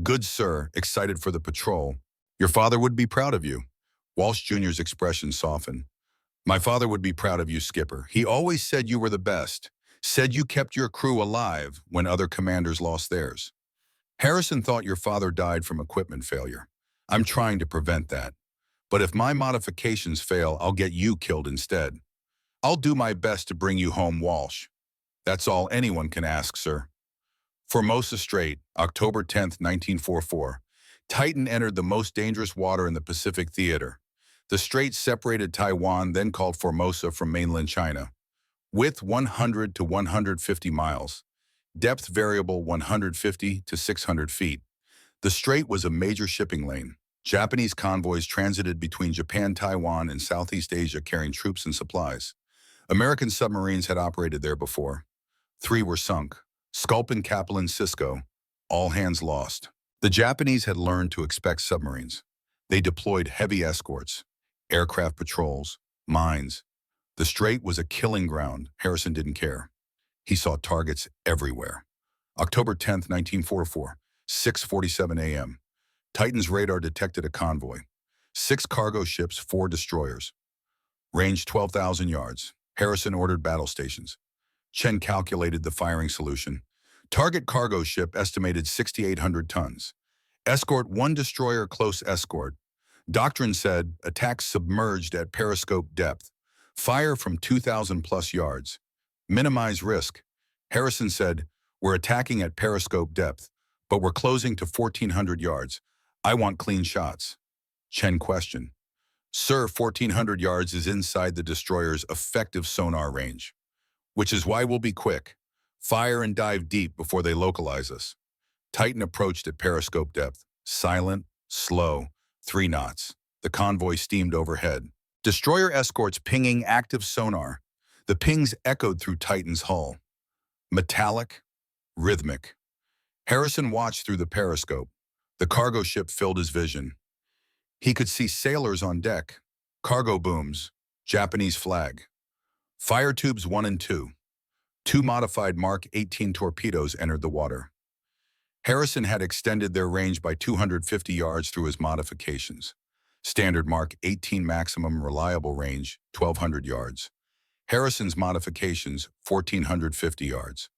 Good, sir, excited for the patrol. Your father would be proud of you. Walsh Jr.'s expression softened. My father would be proud of you, Skipper. He always said you were the best, said you kept your crew alive when other commanders lost theirs. Harrison thought your father died from equipment failure. I'm trying to prevent that. But if my modifications fail, I'll get you killed instead. I'll do my best to bring you home, Walsh. That's all anyone can ask, sir. Formosa Strait, October 10, 1944. Titan entered the most dangerous water in the Pacific Theater. The strait separated Taiwan, then called Formosa, from mainland China. Width 100 to 150 miles. Depth variable 150 to 600 feet. The strait was a major shipping lane. Japanese convoys transited between Japan, Taiwan, and Southeast Asia carrying troops and supplies. American submarines had operated there before. 3 were sunk. Sculpin, Kaplan, Cisco. All hands lost. The Japanese had learned to expect submarines. They deployed heavy escorts, aircraft patrols, mines. The strait was a killing ground. Harrison didn't care. He saw targets everywhere. October 10, 1944, 6:47 a.m. Titan's radar detected a convoy. 6 cargo ships, 4 destroyers. Range 12,000 yards. Harrison ordered battle stations. Chen calculated the firing solution. Target cargo ship estimated 6,800 tons. Escort 1 destroyer, close escort. Doctrine said, attack submerged at periscope depth. Fire from 2,000 plus yards. Minimize risk. Harrison said, we're attacking at periscope depth, but we're closing to 1,400 yards. I want clean shots. Chen questioned. Sir, 1,400 yards is inside the destroyer's effective sonar range, which is why we'll be quick. Fire and dive deep before they localize us. Titan approached at periscope depth. Silent, slow, 3 knots. The convoy steamed overhead. Destroyer escorts pinging active sonar. The pings echoed through Titan's hull. Metallic, rhythmic. Harrison watched through the periscope. The cargo ship filled his vision. He could see sailors on deck, cargo booms, Japanese flag. Fire tubes 1 and 2. 2 modified Mark 18 torpedoes entered the water. Harrison had extended their range by 250 yards through his modifications. Standard Mark 18 maximum reliable range, 1,200 yards. Harrison's modifications, 1,450 yards.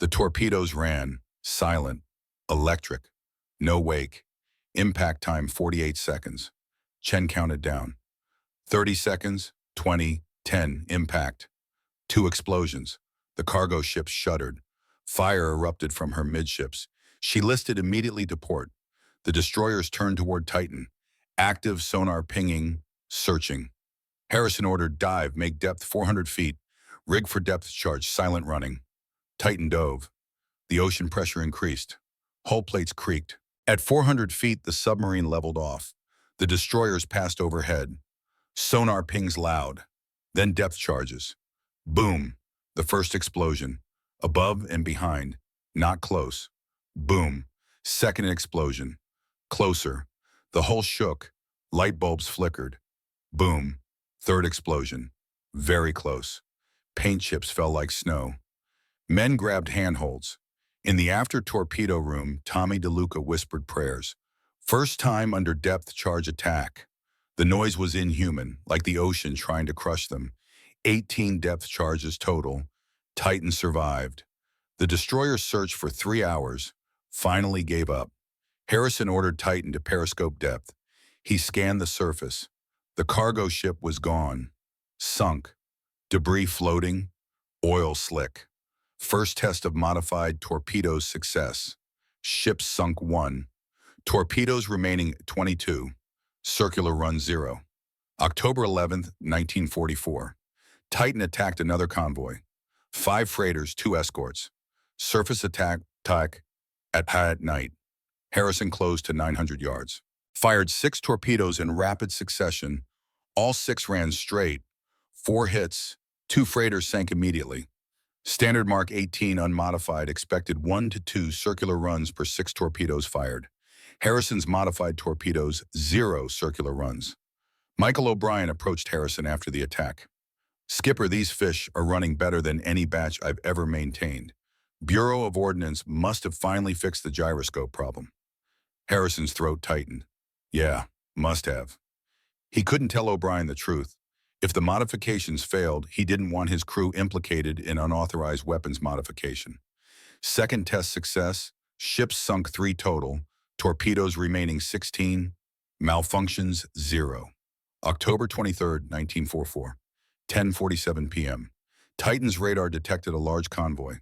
The torpedoes ran, silent, electric, no wake. Impact time 48 seconds. Chen counted down. 30 seconds, 20, 10, impact. 2 explosions. The cargo ship shuddered. Fire erupted from her midships. She listed immediately to port. The destroyers turned toward Titan. Active sonar pinging, searching. Harrison ordered dive, make depth 400 feet. Rig for depth charge, silent running. Titan dove. The ocean pressure increased. Hull plates creaked. At 400 feet, the submarine leveled off. The destroyers passed overhead. Sonar pings loud. Then depth charges. Boom. The first explosion. Above and behind. Not close. Boom. Second explosion. Closer. The hull shook. Light bulbs flickered. Boom. Third explosion. Very close. Paint chips fell like snow. Men grabbed handholds. In the after torpedo room, Tommy DeLuca whispered prayers. First time under depth charge attack. The noise was inhuman, like the ocean trying to crush them. 18 depth charges total. Titan survived. The destroyer searched for 3 hours, finally gave up. Harrison ordered Titan to periscope depth. He scanned the surface. The cargo ship was gone. Sunk. Debris floating. Oil slick. First test of modified torpedoes success. Ship sunk 1. Torpedoes remaining 22. Circular run 0. October 11th, 1944. Titan attacked another convoy. 5 freighters, 2 escorts. Surface attack at night. Harrison closed to 900 yards. fired 6 torpedoes in rapid succession. All 6 ran straight. 4 hits, 2 freighters sank immediately. Standard Mark 18 unmodified expected 1 to 2 circular runs per 6 torpedoes fired. Harrison's modified torpedoes, 0 circular runs. Michael O'Brien approached Harrison after the attack. "Skipper, these fish are running better than any batch I've ever maintained. Bureau of Ordnance must have finally fixed the gyroscope problem." Harrison's throat tightened. "Yeah, must have." He couldn't tell O'Brien the truth. If the modifications failed, he didn't want his crew implicated in unauthorized weapons modification. Second test success, ships sunk 3 total, torpedoes remaining 16, malfunctions 0. October 23, 1944, 10:47 p.m. Titan's radar detected a large convoy.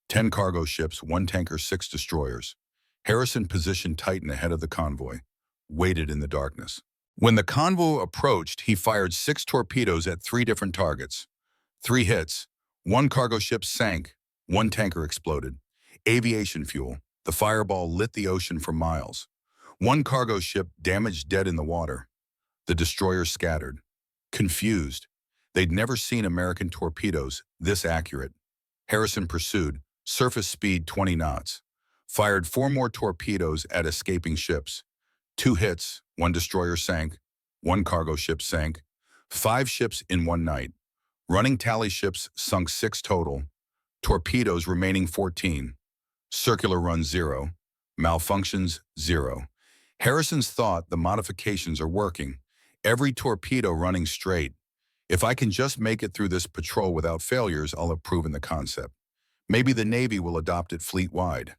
10 cargo ships, 1 tanker, 6 destroyers. Harrison positioned Titan ahead of the convoy, waited in the darkness. When the convoy approached, he fired 6 torpedoes at 3 different targets. 3 hits, 1 cargo ship sank, 1 tanker exploded. Aviation fuel, the fireball lit the ocean for miles. 1 cargo ship damaged, dead in the water. The destroyers scattered. Confused, they'd never seen American torpedoes this accurate. Harrison pursued, surface speed 20 knots. Fired 4 more torpedoes at escaping ships. 2 hits, 1 destroyer sank, 1 cargo ship sank. 5 ships in one night. Running tally ships sunk 6 total. Torpedoes remaining 14. Circular runs 0. Malfunctions 0. Harrison's thought the modifications are working. Every torpedo running straight. If I can just make it through this patrol without failures, I'll have proven the concept. Maybe the Navy will adopt it fleet-wide.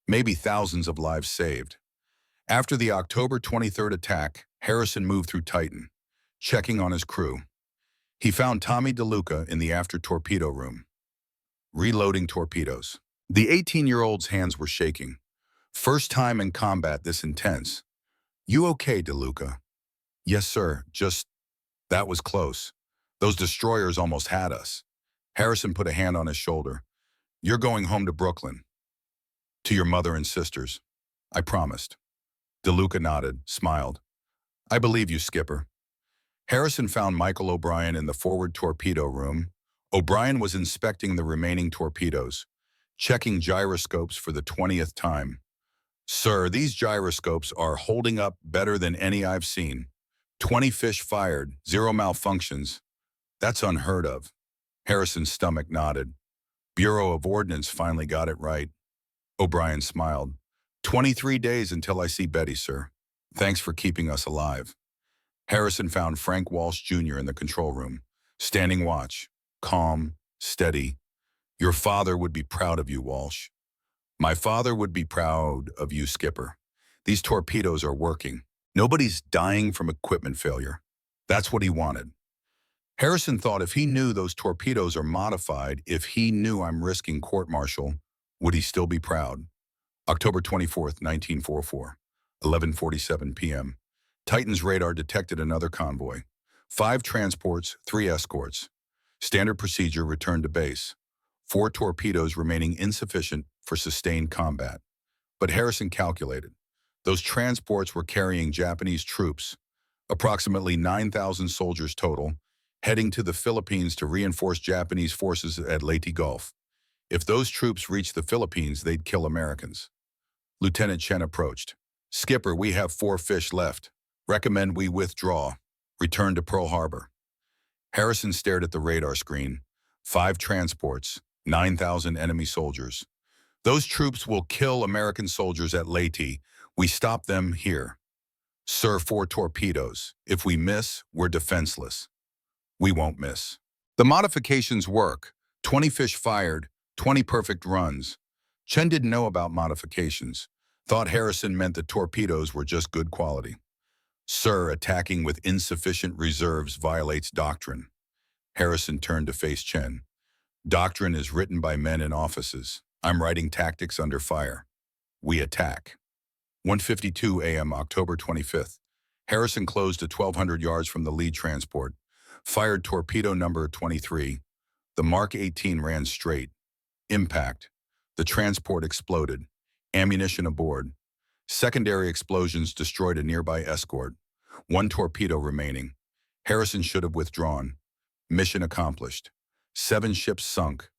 Maybe thousands of lives saved. After the October 23rd attack, Harrison moved through Titan, checking on his crew. He found Tommy DeLuca in the after torpedo room, reloading torpedoes. The 18-year-old's hands were shaking. "First time in combat this intense." "You okay, DeLuca?" "Yes, sir, that was close. Those destroyers almost had us." Harrison put a hand on his shoulder. "You're going home to Brooklyn. To your mother and sisters." "I promised." DeLuca nodded, smiled. "I believe you, Skipper." Harrison found Michael O'Brien in the forward torpedo room. O'Brien was inspecting the remaining torpedoes, checking gyroscopes for the 20th time. "Sir, these gyroscopes are holding up better than any I've seen. 20 fish fired, 0 malfunctions. That's unheard of." Harrison's stomach nodded. "Bureau of Ordnance finally got it right." O'Brien smiled. 23 days until I see Betty, sir. Thanks for keeping us alive." Harrison found Frank Walsh Jr. in the control room, standing watch, calm, steady. "Your father would be proud of you, Walsh." "My father would be proud of you, Skipper. These torpedoes are working. Nobody's dying from equipment failure." That's what he wanted. Harrison thought if he knew those torpedoes are modified, if he knew I'm risking court-martial, would he still be proud? October 24th, 1944, 11:47 p.m. Titan's radar detected another convoy. 5 transports, 3 escorts. Standard procedure, return to base. 4 torpedoes remaining insufficient for sustained combat. But Harrison calculated. Those transports were carrying Japanese troops, approximately 9,000 soldiers total, heading to the Philippines to reinforce Japanese forces at Leyte Gulf. If those troops reached the Philippines, they'd kill Americans. Lieutenant Chen approached. "Skipper, we have 4 fish left. Recommend we withdraw. Return to Pearl Harbor." Harrison stared at the radar screen. 5 transports, 9,000 enemy soldiers. "Those troops will kill American soldiers at Leyte. We stop them here." "Sir, 4 torpedoes. If we miss, we're defenseless." "We won't miss." The modifications work. 20 fish fired, 20 perfect runs. Chen didn't know about modifications. Thought Harrison meant the torpedoes were just good quality. "Sir, attacking with insufficient reserves violates doctrine." Harrison turned to face Chen. "Doctrine is written by men in offices. I'm writing tactics under fire. We attack." 1:52 a.m. October 25th. Harrison closed at 1,200 yards from the lead transport. Fired torpedo number 23. The Mark 18 ran straight. Impact. The transport exploded. Ammunition aboard. Secondary explosions destroyed a nearby escort. One torpedo remaining. Harrison should have withdrawn. Mission accomplished. 7 ships sunk.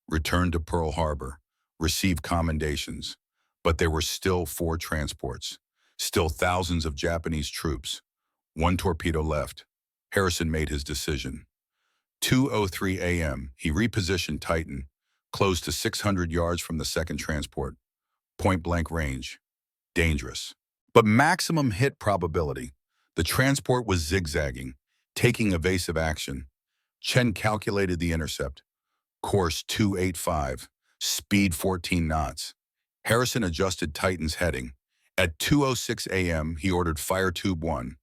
Returned to Pearl Harbor. Received commendations. But there were still 4 transports. Still thousands of Japanese troops. 1 torpedo left. Harrison made his decision. 2:03 a.m., he repositioned Titan, close to 600 yards from the second transport. Point-blank range. Dangerous. But maximum hit probability. The transport was zigzagging, taking evasive action. Chen calculated the intercept. Course 285, speed 14 knots. Harrison adjusted Titan's heading. At 2:06 a.m., he ordered Fire Tube 1,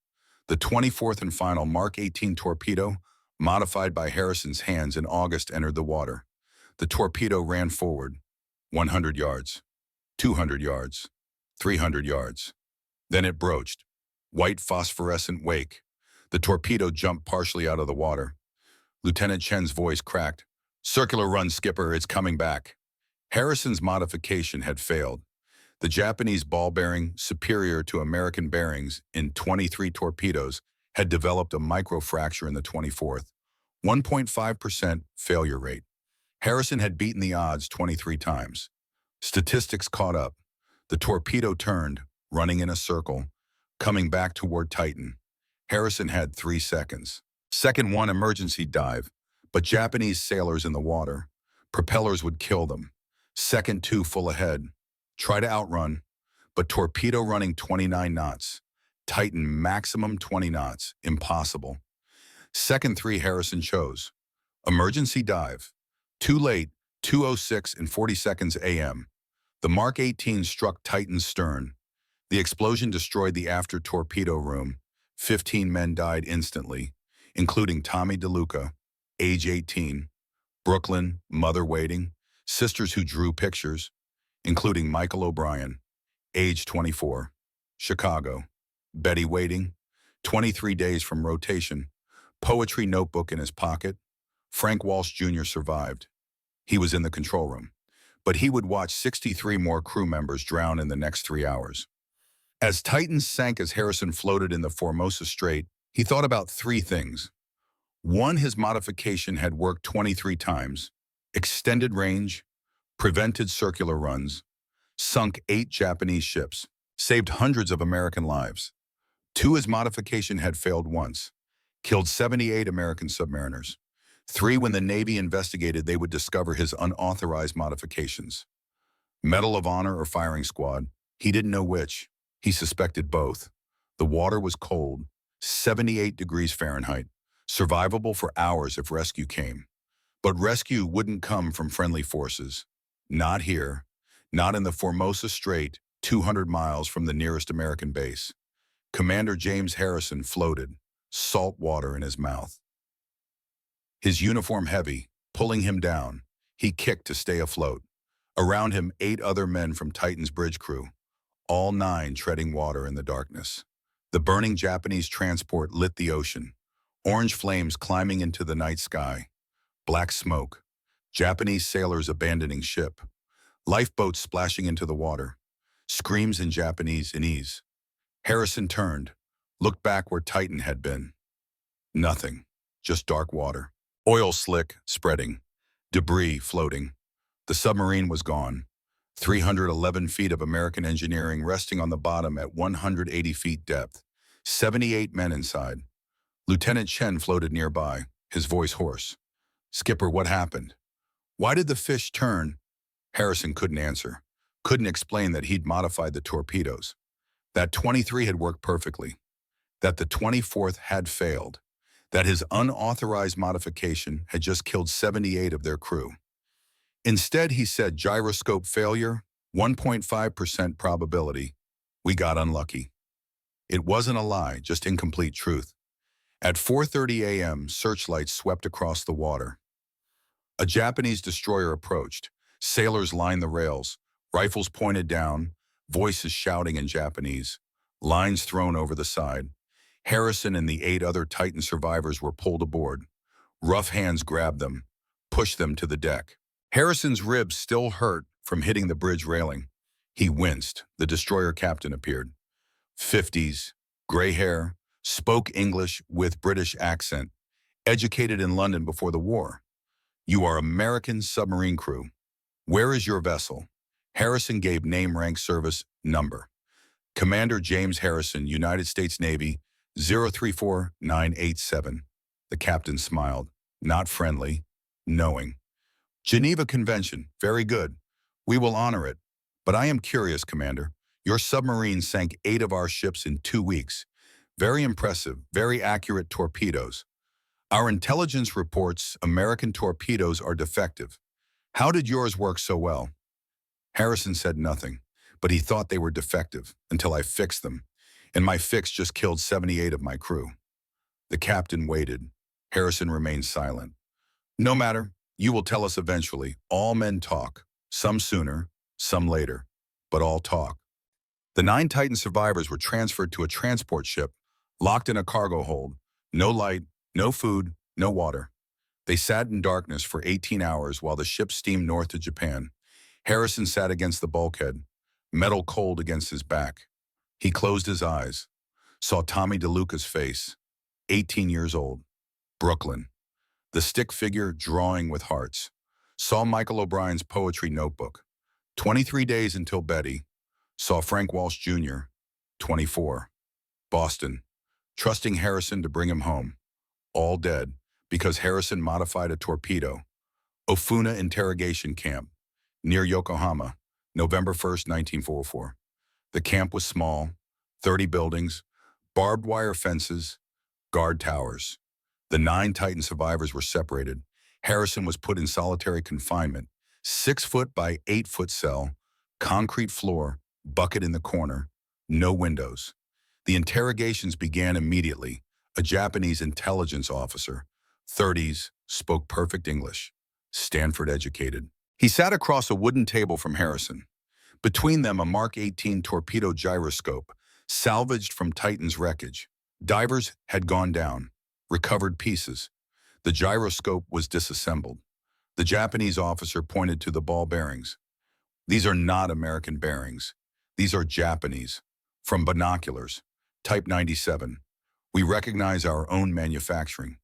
the 24th and final Mark 18 torpedo, modified by Harrison's hands in August, entered the water. The torpedo ran forward, 100 yards, 200 yards, 300 yards. Then it broached. White phosphorescent wake. The torpedo jumped partially out of the water. Lieutenant Chen's voice cracked. "Circular run, skipper, it's coming back." Harrison's modification had failed. The Japanese ball bearing, superior to American bearings in 23 torpedoes, had developed a microfracture in the 24th, 1.5% failure rate. Harrison had beaten the odds 23 times. Statistics caught up. The torpedo turned, running in a circle, coming back toward Titan. Harrison had 3 seconds. Second 1, emergency dive, but Japanese sailors in the water. Propellers would kill them. Second 2, full ahead. Try to outrun, but torpedo running 29 knots. Titan maximum 20 knots. Impossible. Second 3, Harrison chose. Emergency dive. Too late, 2:06 and 40 seconds a.m. The Mark 18 struck Titan's stern. The explosion destroyed the after torpedo room. 15 men died instantly, including Tommy DeLuca, age 18, Brooklyn, mother waiting, sisters who drew pictures, including Michael O'Brien, age 24, Chicago, Betty waiting, 23 days from rotation, poetry notebook in his pocket. Frank Walsh Jr. survived. He was in the control room, but he would watch 63 more crew members drown in the next 3 hours. As Titan sank as Harrison floated in the Formosa Strait, he thought about 3 things. 1, his modification had worked 23 times, extended range, prevented circular runs, sunk 8 Japanese ships, saved hundreds of American lives. 2, his modification had failed once, killed 78 American submariners. 3, when the Navy investigated, they would discover his unauthorized modifications. Medal of Honor or firing squad, he didn't know which. He suspected both. The water was cold, 78 degrees Fahrenheit, survivable for hours if rescue came. But rescue wouldn't come from friendly forces. Not here, not in the Formosa Strait, 200 miles from the nearest American base. Commander James Harrison floated, salt water in his mouth. His uniform heavy, pulling him down. He kicked to stay afloat. Around him, 8 other men from Titan's bridge crew, all 9 treading water in the darkness. The burning Japanese transport lit the ocean, orange flames climbing into the night sky, black smoke, Japanese sailors abandoning ship, lifeboats splashing into the water, screams in Japanese. Harrison turned, looked back where Titan had been. Nothing, just dark water. Oil slick, spreading. Debris floating. The submarine was gone. 311 feet of American engineering resting on the bottom at 180 feet depth. 78 men inside. Lieutenant Chen floated nearby, his voice hoarse. "Skipper, what happened? Why did the fish turn?" Harrison couldn't answer. Couldn't explain that he'd modified the torpedoes. That 23 had worked perfectly. That the 24th had failed. That his unauthorized modification had just killed 78 of their crew. Instead, he said, "Gyroscope failure, 1.5% probability. We got unlucky." It wasn't a lie, just incomplete truth. At 4:30 a.m., searchlights swept across the water. A Japanese destroyer approached. Sailors lined the rails, rifles pointed down, voices shouting in Japanese, lines thrown over the side. Harrison and the 8 other Titan survivors were pulled aboard. Rough hands grabbed them, pushed them to the deck. Harrison's ribs still hurt from hitting the bridge railing. He winced. The destroyer captain appeared. 50s, gray hair, spoke English with British accent, educated in London before the war. You are American submarine crew. Where is your vessel? Harrison gave name, rank, service, number. Commander James Harrison, United States Navy, 034987. The captain smiled, not friendly, knowing. Geneva Convention, very good. We will honor it. But I am curious, Commander. Your submarine sank 8 of our ships in 2 weeks. Very impressive, very accurate torpedoes. Our intelligence reports American torpedoes are defective. How did yours work so well? Harrison said nothing, but he thought they were defective until I fixed them, and my fix just killed 78 of my crew. The captain waited. Harrison remained silent. No matter, you will tell us eventually. All men talk, some sooner, some later, but all talk. The 9 Titan survivors were transferred to a transport ship, locked in a cargo hold. No light, no food, no water. They sat in darkness for 18 hours while the ship steamed north to Japan. Harrison sat against the bulkhead, metal cold against his back. He closed his eyes, saw Tommy DeLuca's face, 18 years old, Brooklyn, the stick figure drawing with hearts. Saw Michael O'Brien's poetry notebook, 23 days until Betty. Saw Frank Walsh Jr., 24, Boston, trusting Harrison to bring him home. All dead because Harrison modified a torpedo. Ofuna Interrogation Camp, near Yokohama, November 1st, 1944. The camp was small, 30 buildings, barbed wire fences, guard towers. The 9 Titan survivors were separated. Harrison was put in solitary confinement, 6-foot by 8-foot cell, concrete floor, bucket in the corner, no windows. The interrogations began immediately. A Japanese intelligence officer, 30s, spoke perfect English, Stanford educated. He sat across a wooden table from Harrison. Between them, a Mark 18 torpedo gyroscope, salvaged from Titan's wreckage. Divers had gone down, recovered pieces. The gyroscope was disassembled. The Japanese officer pointed to the ball bearings. These are not American bearings. These are Japanese, from binoculars, Type 97. We recognize our own manufacturing.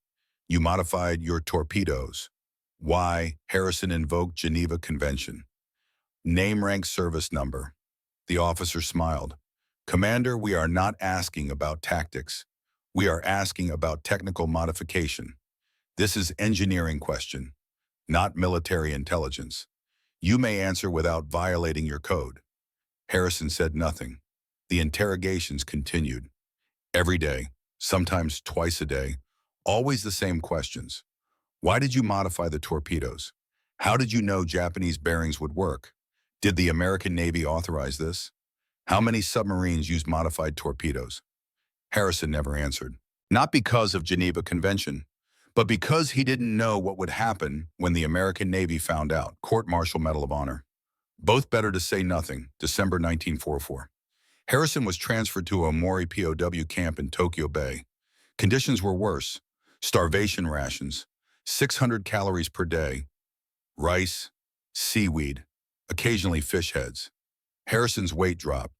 You modified your torpedoes. Why? Harrison invoked Geneva Convention. Name, rank, service number. The officer smiled. Commander, we are not asking about tactics. We are asking about technical modification. This is engineering question, not military intelligence. You may answer without violating your code. Harrison said nothing. The interrogations continued. Every day, sometimes twice a day, always the same questions. Why did you modify the torpedoes? How did you know Japanese bearings would work? Did the American Navy authorize this? How many submarines used modified torpedoes? Harrison never answered. Not because of Geneva Convention, but because he didn't know what would happen when the American Navy found out. Court-Martial Medal of Honor. Both better to say nothing, December 1944. Harrison was transferred to a Omori POW camp in Tokyo Bay. Conditions were worse. Starvation rations, 600 calories per day, rice, seaweed, occasionally fish heads. Harrison's weight dropped,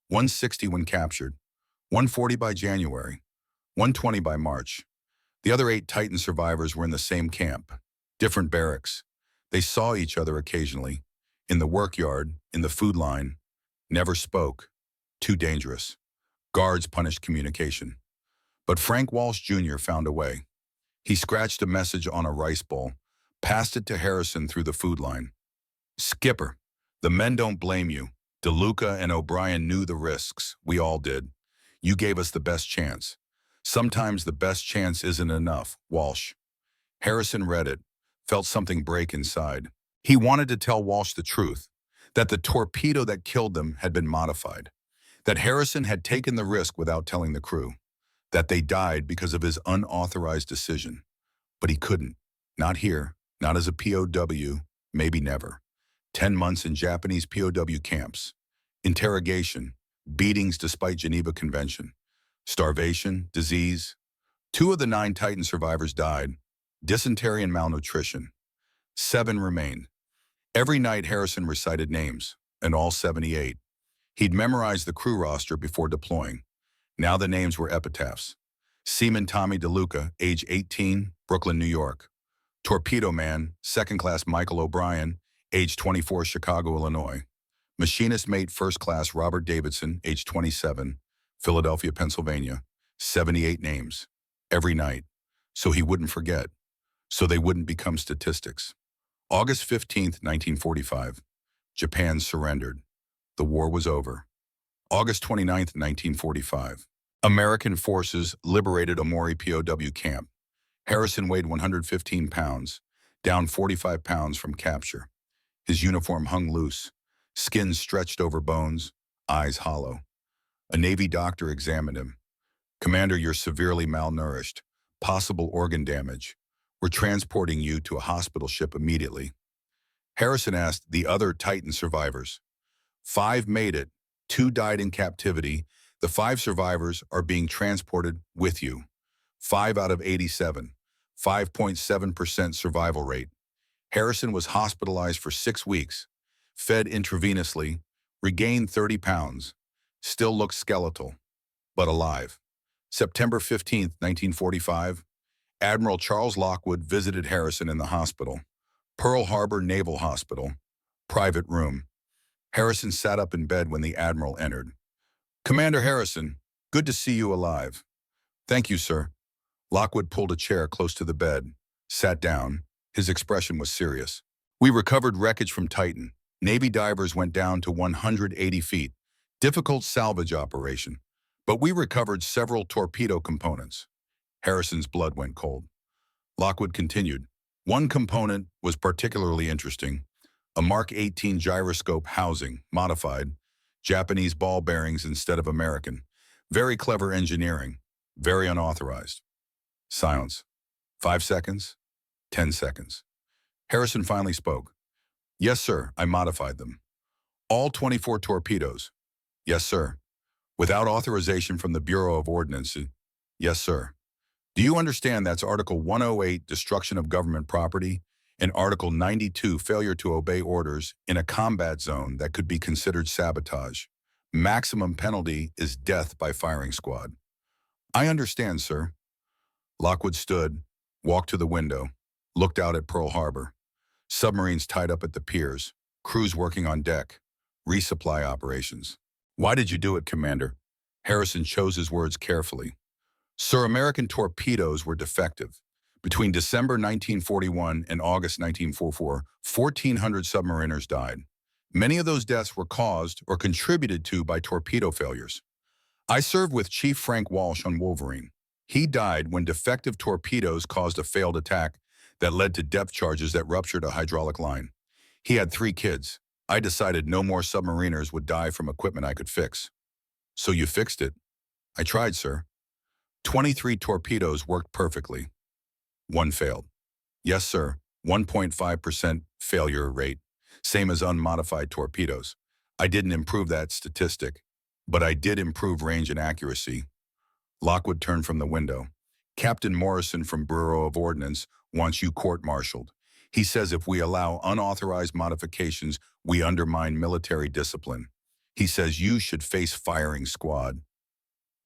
160 when captured, 140 by January, 120 by March. The other 8 Titan survivors were in the same camp, different barracks. They saw each other occasionally, in the workyard, in the food line, never spoke. Too dangerous. Guards punished communication. But Frank Walsh Jr. found a way. He scratched a message on a rice bowl, passed it to Harrison through the food line. Skipper, the men don't blame you. DeLuca and O'Brien knew the risks. We all did. You gave us the best chance. Sometimes the best chance isn't enough, Walsh. Harrison read it, felt something break inside. He wanted to tell Walsh the truth, that the torpedo that killed them had been modified, that Harrison had taken the risk without telling the crew, that they died because of his unauthorized decision. But he couldn't. Not here, not as a POW, maybe never. 10 months in Japanese POW camps. Interrogation, beatings despite Geneva Convention. Starvation, disease. 2 of the 9 Titan survivors died. Dysentery and malnutrition. 7 remained. Every night Harrison recited names, and all 78. He'd memorized the crew roster before deploying. Now the names were epitaphs. Seaman Tommy DeLuca, age 18, Brooklyn, New York. Torpedo Man, second class Michael O'Brien, age 24, Chicago, Illinois. Machinist mate first class Robert Davidson, age 27, Philadelphia, Pennsylvania. 78 names. Every night. So he wouldn't forget. So they wouldn't become statistics. August 15th, 1945. Japan surrendered. The war was over. August 29th, 1945. American forces liberated Omori POW camp. Harrison weighed 115 pounds, down 45 pounds from capture. His uniform hung loose, skin stretched over bones, eyes hollow. A Navy doctor examined him. "Commander, you're severely malnourished. Possible organ damage. We're transporting you to a hospital ship immediately." Harrison asked the other Titan survivors. 5 made it. 2 died in captivity. The 5 survivors are being transported with you. 5 out of 87. 5.7% survival rate. Harrison was hospitalized for 6 weeks, fed intravenously, regained 30 pounds, still looked skeletal, but alive. September 15th, 1945, Admiral Charles Lockwood visited Harrison in the hospital. Pearl Harbor Naval Hospital. Private room. Harrison sat up in bed when the Admiral entered. "Commander Harrison, good to see you alive." "Thank you, sir." Lockwood pulled a chair close to the bed, sat down. His expression was serious. "We recovered wreckage from Titan. Navy divers went down to 180 feet. Difficult salvage operation. But we recovered several torpedo components." Harrison's blood went cold. Lockwood continued. "One component was particularly interesting. A Mark 18 gyroscope housing, modified. Japanese ball bearings instead of American. Very clever engineering. Very unauthorized." Silence. 5 seconds. 10 seconds. Harrison finally spoke. "Yes, sir, I modified them." "All 24 torpedoes?" "Yes, sir." "Without authorization from the Bureau of Ordnance?" "Yes, sir." "Do you understand that's Article 108, destruction of government property, and Article 92, failure to obey orders in a combat zone that could be considered sabotage? Maximum penalty is death by firing squad." "I understand, sir." Lockwood stood, walked to the window, looked out at Pearl Harbor. Submarines tied up at the piers, crews working on deck, resupply operations. "Why did you do it, Commander?" Harrison chose his words carefully. "Sir, American torpedoes were defective. Between December 1941 and August 1944, 1,400 submariners died. Many of those deaths were caused or contributed to by torpedo failures. I served with Chief Frank Walsh on Wolverine. He died when defective torpedoes caused a failed attack that led to depth charges that ruptured a hydraulic line. He had 3 kids. I decided no more submariners would die from equipment I could fix." "So you fixed it?" "I tried, sir. 23 torpedoes worked perfectly. 1 failed." "Yes, sir. 1.5% failure rate, same as unmodified torpedoes. I didn't improve that statistic, but I did improve range and accuracy." Lockwood turned from the window. "Captain Morrison from Bureau of Ordnance wants you court-martialed. He says if we allow unauthorized modifications, we undermine military discipline. He says you should face firing squad."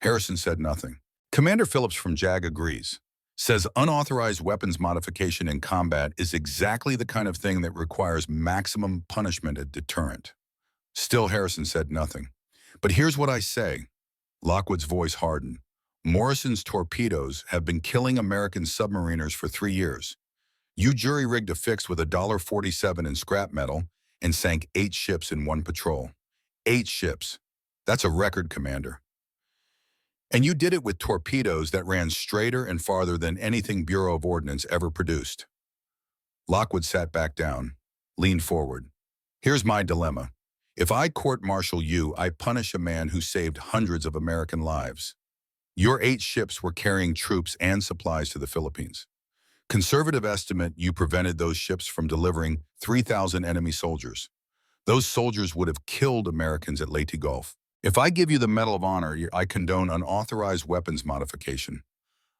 Harrison said nothing. Commander Phillips from JAG agrees. Says unauthorized weapons modification in combat is exactly the kind of thing that requires maximum punishment and deterrent. Still, Harrison said nothing. "But here's what I say." Lockwood's voice hardened. "Morrison's torpedoes have been killing American submariners for 3 years. You jury-rigged a fix with $1.47 in scrap metal and sank 8 ships in 1 patrol. 8 ships. That's a record, Commander. And you did it with torpedoes that ran straighter and farther than anything Bureau of Ordnance ever produced." Lockwood sat back down, leaned forward. "Here's my dilemma. If I court-martial you, I punish a man who saved hundreds of American lives. Your 8 ships were carrying troops and supplies to the Philippines. Conservative estimate, you prevented those ships from delivering 3,000 enemy soldiers. Those soldiers would have killed Americans at Leyte Gulf. If I give you the Medal of Honor, I condone unauthorized weapons modification.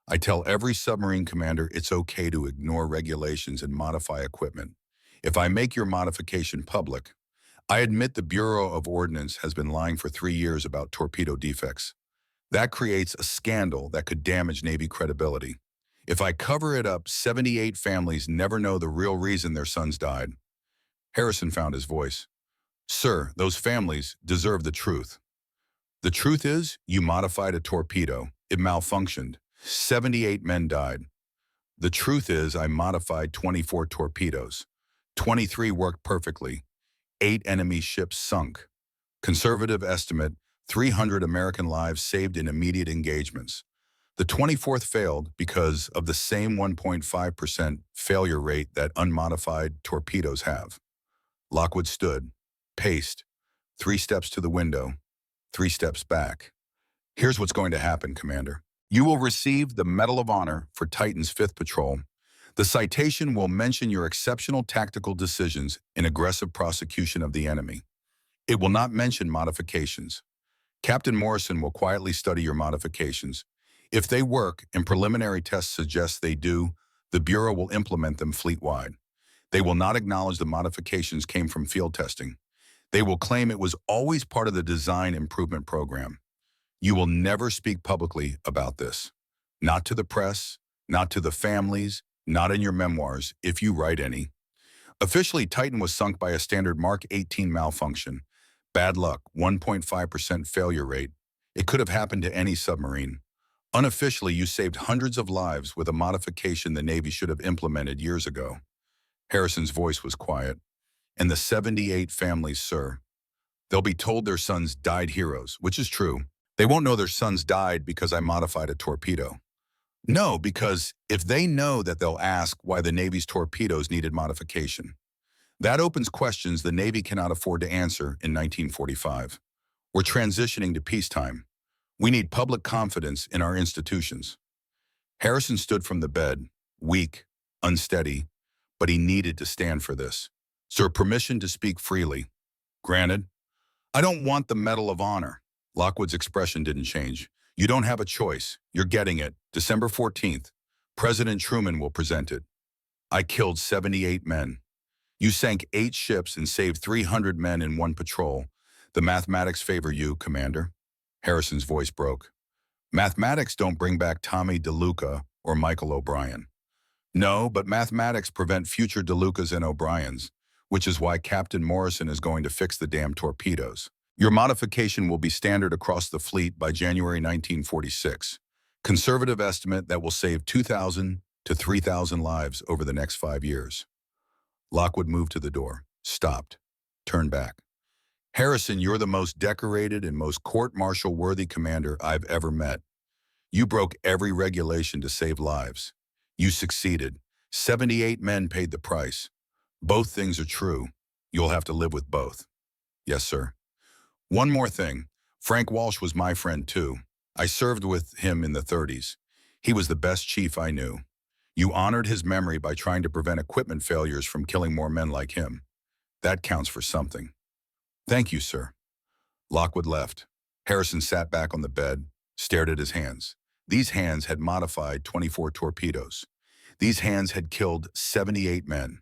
I tell every submarine commander it's okay to ignore regulations and modify equipment. If I make your modification public, I admit the Bureau of Ordnance has been lying for 3 years about torpedo defects. That creates a scandal that could damage Navy credibility. If I cover it up, 78 families never know the real reason their sons died. Harrison found his voice. Sir, those families deserve the truth. The truth is, you modified a torpedo. It malfunctioned. 78 men died. The truth is, I modified 24 torpedoes. 23 worked perfectly. 8 enemy ships sunk. Conservative estimate, 300 American lives saved in immediate engagements. The 24th failed because of the same 1.5% failure rate that unmodified torpedoes have. Lockwood stood, paced, 3 steps to the window, 3 steps back. Here's what's going to happen, Commander. You will receive the Medal of Honor for Titan's 5th Patrol. The citation will mention your exceptional tactical decisions in aggressive prosecution of the enemy. It will not mention modifications. Captain Morrison will quietly study your modifications. If they work and preliminary tests suggest they do, the Bureau will implement them fleet-wide. They will not acknowledge the modifications came from field testing. They will claim it was always part of the design improvement program. You will never speak publicly about this. Not to the press, not to the families, not in your memoirs, if you write any. Officially, Titan was sunk by a standard Mark 18 malfunction. Bad luck, 1.5% failure rate. It could have happened to any submarine. Unofficially, you saved hundreds of lives with a modification the Navy should have implemented years ago. Harrison's voice was quiet. And the 78 families, sir, they'll be told their sons died heroes, which is true. They won't know their sons died because I modified a torpedo. No, because if they know that, they'll ask why the Navy's torpedoes needed modification. That opens questions the Navy cannot afford to answer in 1945. We're transitioning to peacetime. We need public confidence in our institutions. Harrison stood from the bed, weak, unsteady, but he needed to stand for this. Sir, permission to speak freely. Granted. I don't want the Medal of Honor. Lockwood's expression didn't change. You don't have a choice. You're getting it. December 14th. President Truman will present it. I killed 78 men. You sank 8 ships and saved 300 men in one patrol. The mathematics favor you, Commander. Harrison's voice broke. Mathematics don't bring back Tommy DeLuca or Michael O'Brien. No, but mathematics prevent future DeLucas and O'Briens, which is why Captain Morrison is going to fix the damn torpedoes. Your modification will be standard across the fleet by January 1946. Conservative estimate that will save 2,000 to 3,000 lives over the next 5 years. Lockwood moved to the door, stopped, turned back. Harrison, you're the most decorated and most court-martial-worthy commander I've ever met. You broke every regulation to save lives. You succeeded. 78 men paid the price. Both things are true. You'll have to live with both. Yes, sir. One more thing. Frank Walsh was my friend, too. I served with him in the 30s. He was the best chief I knew. You honored his memory by trying to prevent equipment failures from killing more men like him. That counts for something. Thank you, sir. Lockwood left. Harrison sat back on the bed, stared at his hands. These hands had modified 24 torpedoes. These hands had killed 78 men.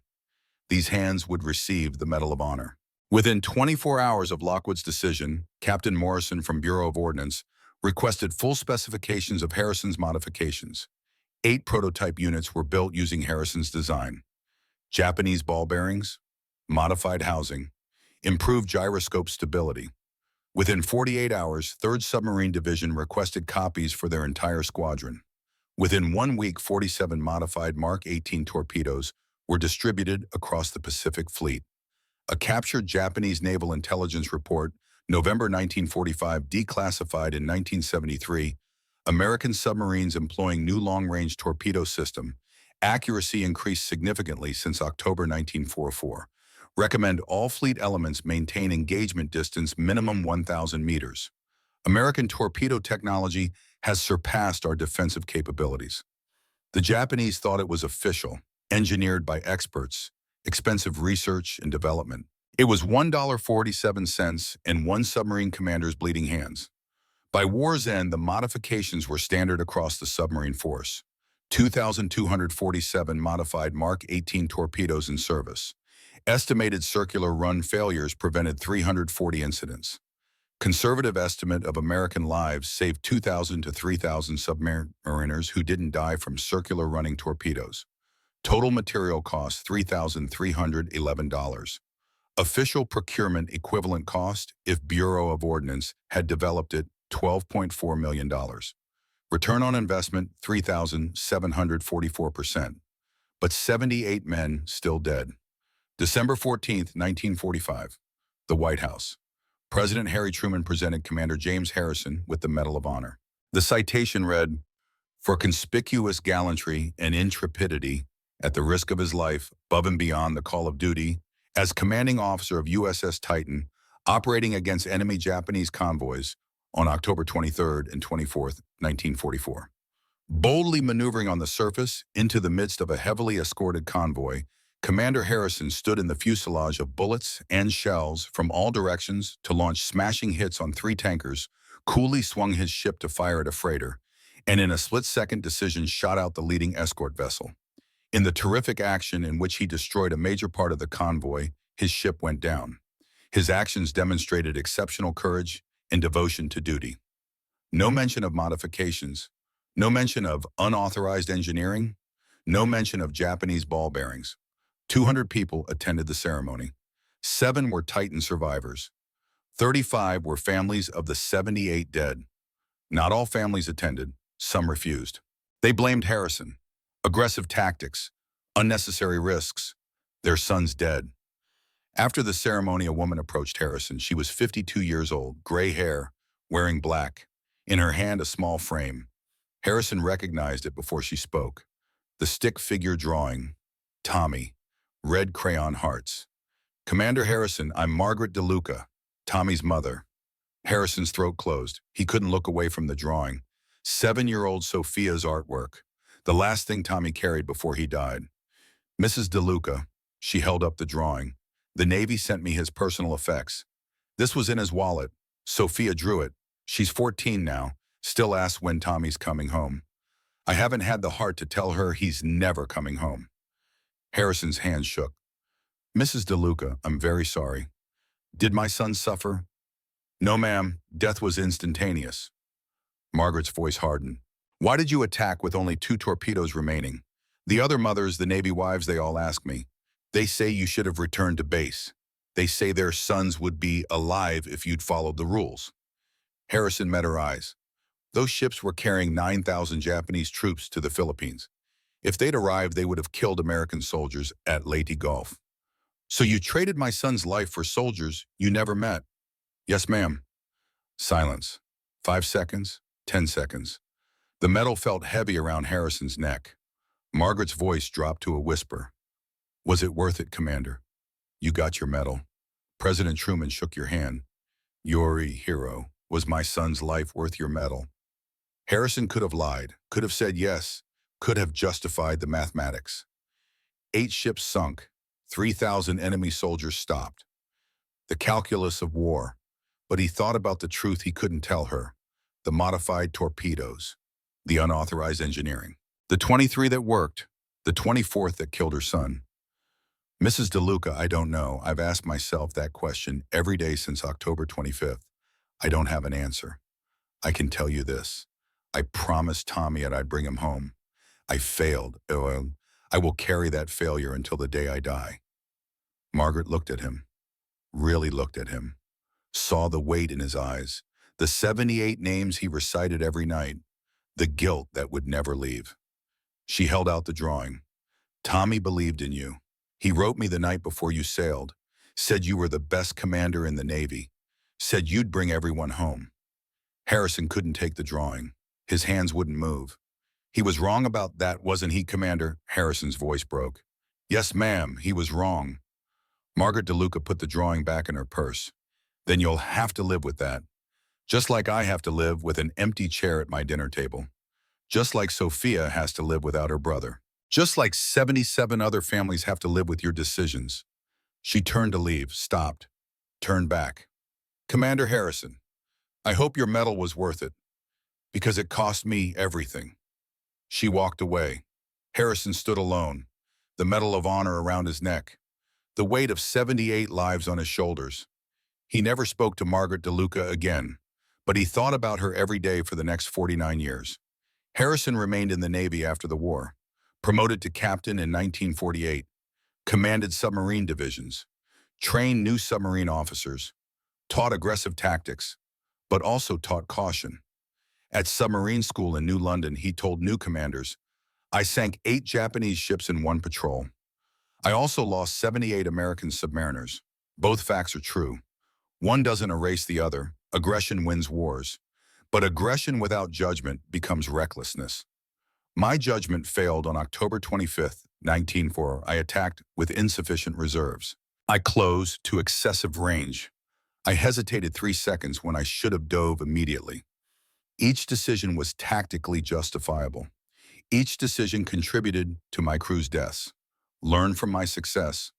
These hands would receive the Medal of Honor. Within 24 hours of Lockwood's decision, Captain Morrison from Bureau of Ordnance requested full specifications of Harrison's modifications. 8 prototype units were built using Harrison's design. Japanese ball bearings, modified housing, improved gyroscope stability. Within 48 hours, 3rd Submarine Division requested copies for their entire squadron. Within 1 week, 47 modified Mark 18 torpedoes were distributed across the Pacific Fleet. A captured Japanese Naval Intelligence report, November 1945, declassified in 1973, American submarines employing new long-range torpedo system, accuracy increased significantly since October 1944. Recommend all fleet elements maintain engagement distance minimum 1,000 meters. American torpedo technology has surpassed our defensive capabilities. The Japanese thought it was official, engineered by experts, expensive research and development. It was $1.47 and one submarine commander's bleeding hands. By war's end, the modifications were standard across the submarine force. 2,247 modified Mark 18 torpedoes in service. Estimated circular run failures prevented 340 incidents. Conservative estimate of American lives saved 2,000 to 3,000 submariners who didn't die from circular running torpedoes. Total material cost $3,311. Official procurement equivalent cost, if Bureau of Ordnance had developed it, $12.4 million. Return on investment, 3,744%. But 78 men still dead. December 14, 1945. The White House. President Harry Truman presented Commander James Harrison with the Medal of Honor. The citation read, "For conspicuous gallantry and intrepidity, at the risk of his life, above and beyond the call of duty, as commanding officer of USS Titan, operating against enemy Japanese convoys on October 23rd and 24th, 1944. Boldly maneuvering on the surface into the midst of a heavily escorted convoy, Commander Harrison stood in the fuselage of bullets and shells from all directions to launch smashing hits on 3 tankers, coolly swung his ship to fire at a freighter, and in a split-second decision shot out the leading escort vessel. In the terrific action in which he destroyed a major part of the convoy, his ship went down. His actions demonstrated exceptional courage and devotion to duty. No mention of modifications, no mention of unauthorized engineering, no mention of Japanese ball bearings. 200 people attended the ceremony. 7 were Titan survivors. 35 were families of the 78 dead. Not all families attended, some refused. They blamed Harrison. Aggressive tactics, unnecessary risks, their son's dead. After the ceremony, a woman approached Harrison. She was 52 years old, gray hair, wearing black. In her hand, a small frame. Harrison recognized it before she spoke. The stick figure drawing, Tommy, red crayon hearts. "Commander Harrison, I'm Margaret DeLuca, Tommy's mother." Harrison's throat closed. He couldn't look away from the drawing. 7-year-old Sophia's artwork, the last thing Tommy carried before he died. "Mrs. DeLuca," she held up the drawing. "The Navy sent me his personal effects. This was in his wallet. Sophia drew it. She's 14 now, still asks when Tommy's coming home. I haven't had the heart to tell her he's never coming home." Harrison's hand shook. "Mrs. DeLuca, I'm very sorry. Did my son suffer?" "No, ma'am. Death was instantaneous." Margaret's voice hardened. "Why did you attack with only 2 torpedoes remaining? The other mothers, the Navy wives, they all ask me. They say you should have returned to base. They say their sons would be alive if you'd followed the rules." Harrison met her eyes. "Those ships were carrying 9,000 Japanese troops to the Philippines. If they'd arrived, they would have killed American soldiers at Leyte Gulf. So you traded my son's life for soldiers you never met?" "Yes, ma'am." Silence. 5 seconds, 10 seconds. The metal felt heavy around Harrison's neck. Margaret's voice dropped to a whisper. "Was it worth it, Commander? You got your medal. President Truman shook your hand. You're a hero. Was my son's life worth your medal?" Harrison could have lied, could have said yes, could have justified the mathematics. 8 ships sunk, 3,000 enemy soldiers stopped. The calculus of war. But he thought about the truth he couldn't tell her. The modified torpedoes. The unauthorized engineering. The 23 that worked. The 24th that killed her son. "Mrs. DeLuca, I don't know. I've asked myself that question every day since October 25th. I don't have an answer. I can tell you this. I promised Tommy I'd bring him home. I failed. I will carry that failure until the day I die." Margaret looked at him. Really looked at him. Saw the weight in his eyes. The 78 names he recited every night. The guilt that would never leave. She held out the drawing. "Tommy believed in you. He wrote me the night before you sailed. Said you were the best commander in the Navy. Said you'd bring everyone home." Harrison couldn't take the drawing. His hands wouldn't move. "He was wrong about that, wasn't he, Commander?" Harrison's voice broke. "Yes, ma'am, he was wrong." Margaret DeLuca put the drawing back in her purse. "Then you'll have to live with that. Just like I have to live with an empty chair at my dinner table. Just like Sophia has to live without her brother. Just like 77 other families have to live with your decisions." She turned to leave, stopped, turned back. "Commander Harrison, I hope your medal was worth it, because it cost me everything." She walked away. Harrison stood alone, the Medal of Honor around his neck. the weight of 78 lives on his shoulders. He never spoke to Margaret DeLuca again, but he thought about her every day for the next 49 years. Harrison remained in the Navy after the war, promoted to captain in 1948, commanded submarine divisions, trained new submarine officers, taught aggressive tactics, but also taught caution. At submarine school in New London, he told new commanders, "I sank 8 Japanese ships in one patrol. I also lost 78 American submariners." Both facts are true. One doesn't erase the other. Aggression wins wars. But aggression without judgment becomes recklessness. My judgment failed on October 25th, 1904. I attacked with insufficient reserves. I closed to excessive range. I hesitated 3 seconds when I should have dove immediately. Each decision was tactically justifiable. Each decision contributed to my crew's deaths. Learn from my success.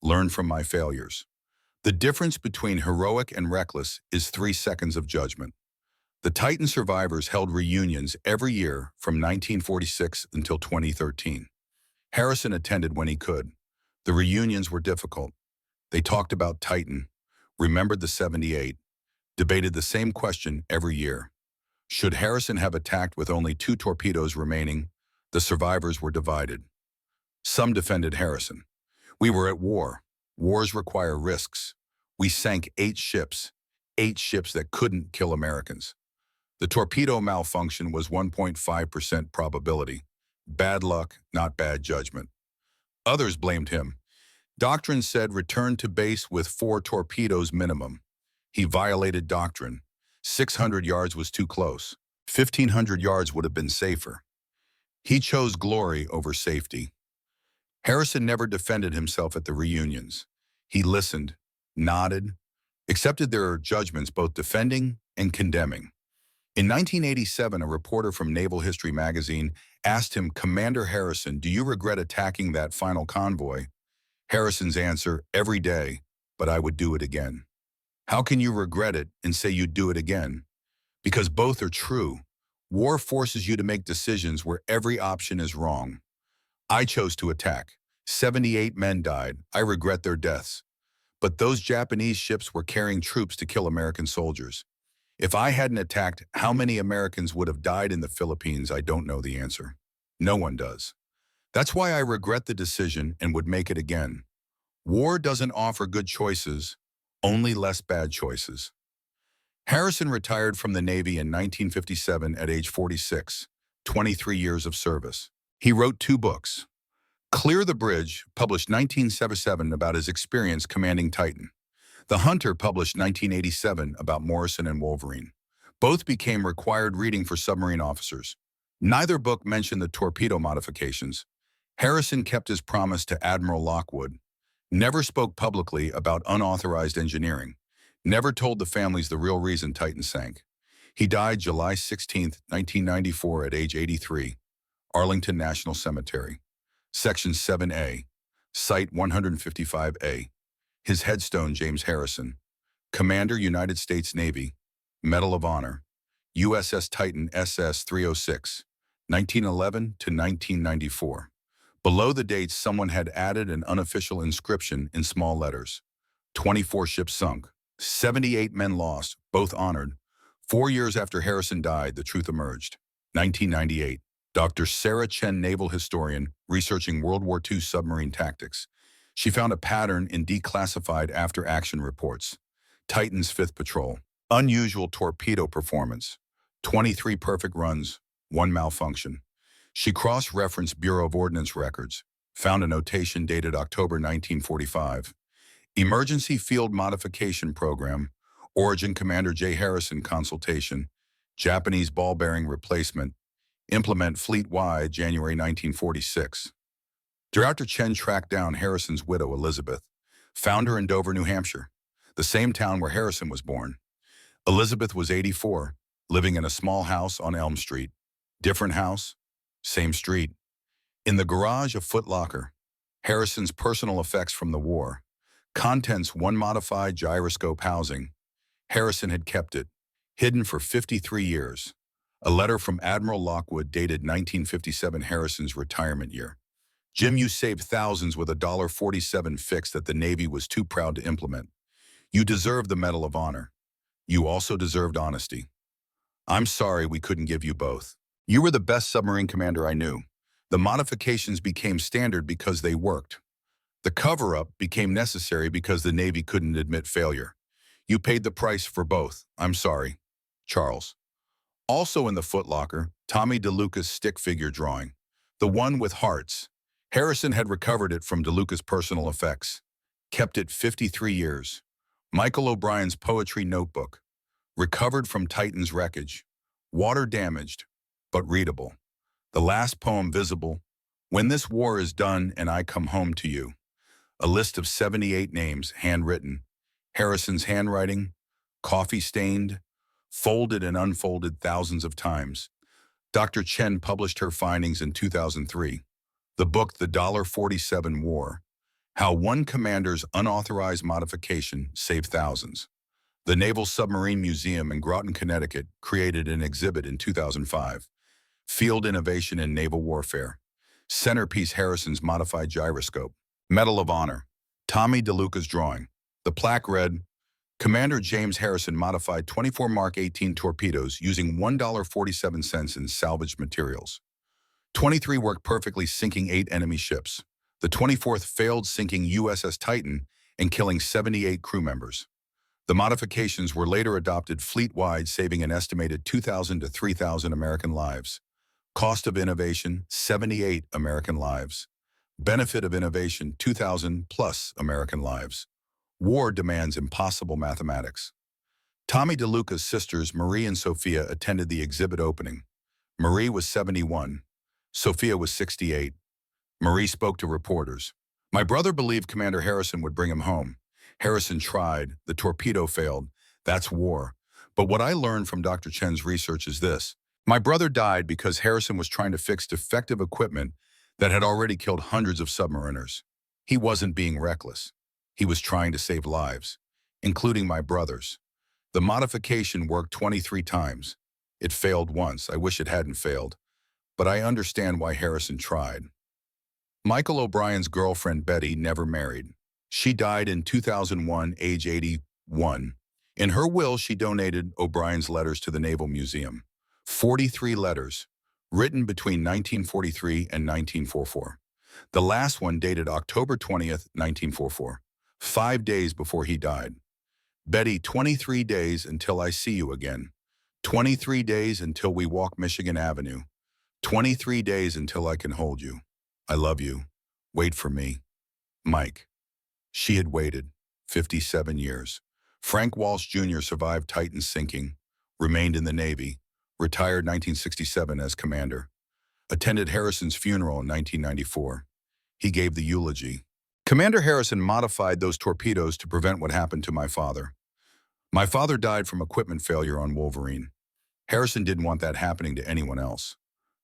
Learn from my failures. The difference between heroic and reckless is 3 seconds of judgment. The Titan survivors held reunions every year from 1946 until 2013. Harrison attended when he could. The reunions were difficult. They talked about Titan, remembered the 78, debated the same question every year. Should Harrison have attacked with only 2 torpedoes remaining? The survivors were divided. Some defended Harrison. "We were at war. Wars require risks. We sank 8 ships that couldn't kill Americans." The torpedo malfunction was 1.5% probability. Bad luck, not bad judgment. Others blamed him. Doctrine said return to base with 4 torpedoes minimum. He violated doctrine. 600 yards was too close. 1,500 yards would have been safer. He chose glory over safety. Harrison never defended himself at the reunions. He listened, nodded, accepted their judgments, both defending and condemning. In 1987, a reporter from Naval History magazine asked him, "Commander Harrison, do you regret attacking that final convoy?" Harrison's answer, "Every day, but I would do it again." How can you regret it and say you'd do it again? Because both are true. War forces you to make decisions where every option is wrong. I chose to attack. 78 men died. I regret their deaths. But those Japanese ships were carrying troops to kill American soldiers. If I hadn't attacked, how many Americans would have died in the Philippines? I don't know the answer. No one does. That's why I regret the decision and would make it again. War doesn't offer good choices, only less bad choices. Harrison retired from the Navy in 1957 at age 46, 23 years of service. He wrote 2 books. Clear the Bridge, published 1977, about his experience commanding Titan. The Hunter, published 1987, about Morrison and Wolverine. Both became required reading for submarine officers. Neither book mentioned the torpedo modifications. Harrison kept his promise to Admiral Lockwood, never spoke publicly about unauthorized engineering, never told the families the real reason Titan sank. He died July 16, 1994, at age 83, Arlington National Cemetery. Section 7A, Site 155A. His headstone, James Harrison, Commander, United States Navy, Medal of Honor, USS Titan SS-306, 1911 to 1994. Below the dates, someone had added an unofficial inscription in small letters. 24 ships sunk, 78 men lost, both honored. 4 years after Harrison died, the truth emerged. 1998. Dr. Sarah Chen, naval historian, researching World War II submarine tactics. She found a pattern in declassified after-action reports. Titan's 5th Patrol. Unusual torpedo performance. 23 perfect runs, 1 malfunction. She cross-referenced Bureau of Ordnance records, found a notation dated October 1945. Emergency Field Modification Program, Origin Commander J. Harrison consultation, Japanese ball bearing replacement, implement fleet-wide January 1946. Director Chen tracked down Harrison's widow, Elizabeth, found her in Dover, New Hampshire, the same town where Harrison was born. Elizabeth was 84, living in a small house on Elm Street. Different house, same street. In the garage, a Foot Locker. Harrison's personal effects from the war. Contents: 1 modified gyroscope housing. Harrison had kept it, hidden for 53 years. A letter from Admiral Lockwood dated 1957, Harrison's retirement year. Jim, you saved thousands with a $47 fix that the Navy was too proud to implement. You deserve the Medal of Honor. You also deserved honesty. I'm sorry we couldn't give you both. You were the best submarine commander I knew. The modifications became standard because they worked. The cover-up became necessary because the Navy couldn't admit failure. You paid the price for both. I'm sorry. Charles. Also in the footlocker, Tommy DeLuca's stick figure drawing. The one with hearts. Harrison had recovered it from DeLuca's personal effects. Kept it 53 years. Michael O'Brien's poetry notebook. Recovered from Titan's wreckage. Water damaged, but readable. The last poem visible. When this war is done and I come home to you. A list of 78 names, handwritten. Harrison's handwriting, coffee-stained, folded and unfolded thousands of times. Dr. Chen published her findings in 2003. The book, The $47 War, How One Commander's Unauthorized Modification Saved Thousands. The Naval Submarine Museum in Groton, Connecticut created an exhibit in 2005. Field Innovation in Naval Warfare. Centerpiece, Harrison's Modified Gyroscope. Medal of Honor. Tommy DeLuca's drawing. The plaque read, Commander James Harrison modified 24 Mark 18 torpedoes using $1.47 in salvaged materials. 23 worked perfectly, sinking 8 enemy ships. The 24th failed, sinking USS Titan and killing 78 crew members. The modifications were later adopted fleet-wide, saving an estimated 2,000 to 3,000 American lives. Cost of innovation, 78 American lives. Benefit of innovation, 2,000 plus American lives. War demands impossible mathematics. Tommy DeLuca's sisters, Marie and Sophia, attended the exhibit opening. Marie was 71. Sophia was 68. Marie spoke to reporters. My brother believed Commander Harrison would bring him home. Harrison tried. The torpedo failed. That's war. But what I learned from Dr. Chen's research is this. My brother died because Harrison was trying to fix defective equipment that had already killed hundreds of submariners. He wasn't being reckless. He was trying to save lives, including my brother's. The modification worked 23 times. It failed once. I wish it hadn't failed. But I understand why Harrison tried. Michael O'Brien's girlfriend Betty never married. She died in 2001, age 81. In her will, she donated O'Brien's letters to the Naval Museum. 43 letters, written between 1943 and 1944. The last one dated October 20th, 1944, 5 days before he died. Betty, 23 days until I see you again. 23 days until we walk Michigan Avenue. 23 days until I can hold you. I love you. Wait for me. Mike. She had waited 57 years. Frank Walsh Jr. survived Titan's sinking, remained in the Navy, retired 1967 as commander, attended Harrison's funeral in 1994. He gave the eulogy. Commander Harrison modified those torpedoes to prevent what happened to my father. My father died from equipment failure on Wolverine. Harrison didn't want that happening to anyone else,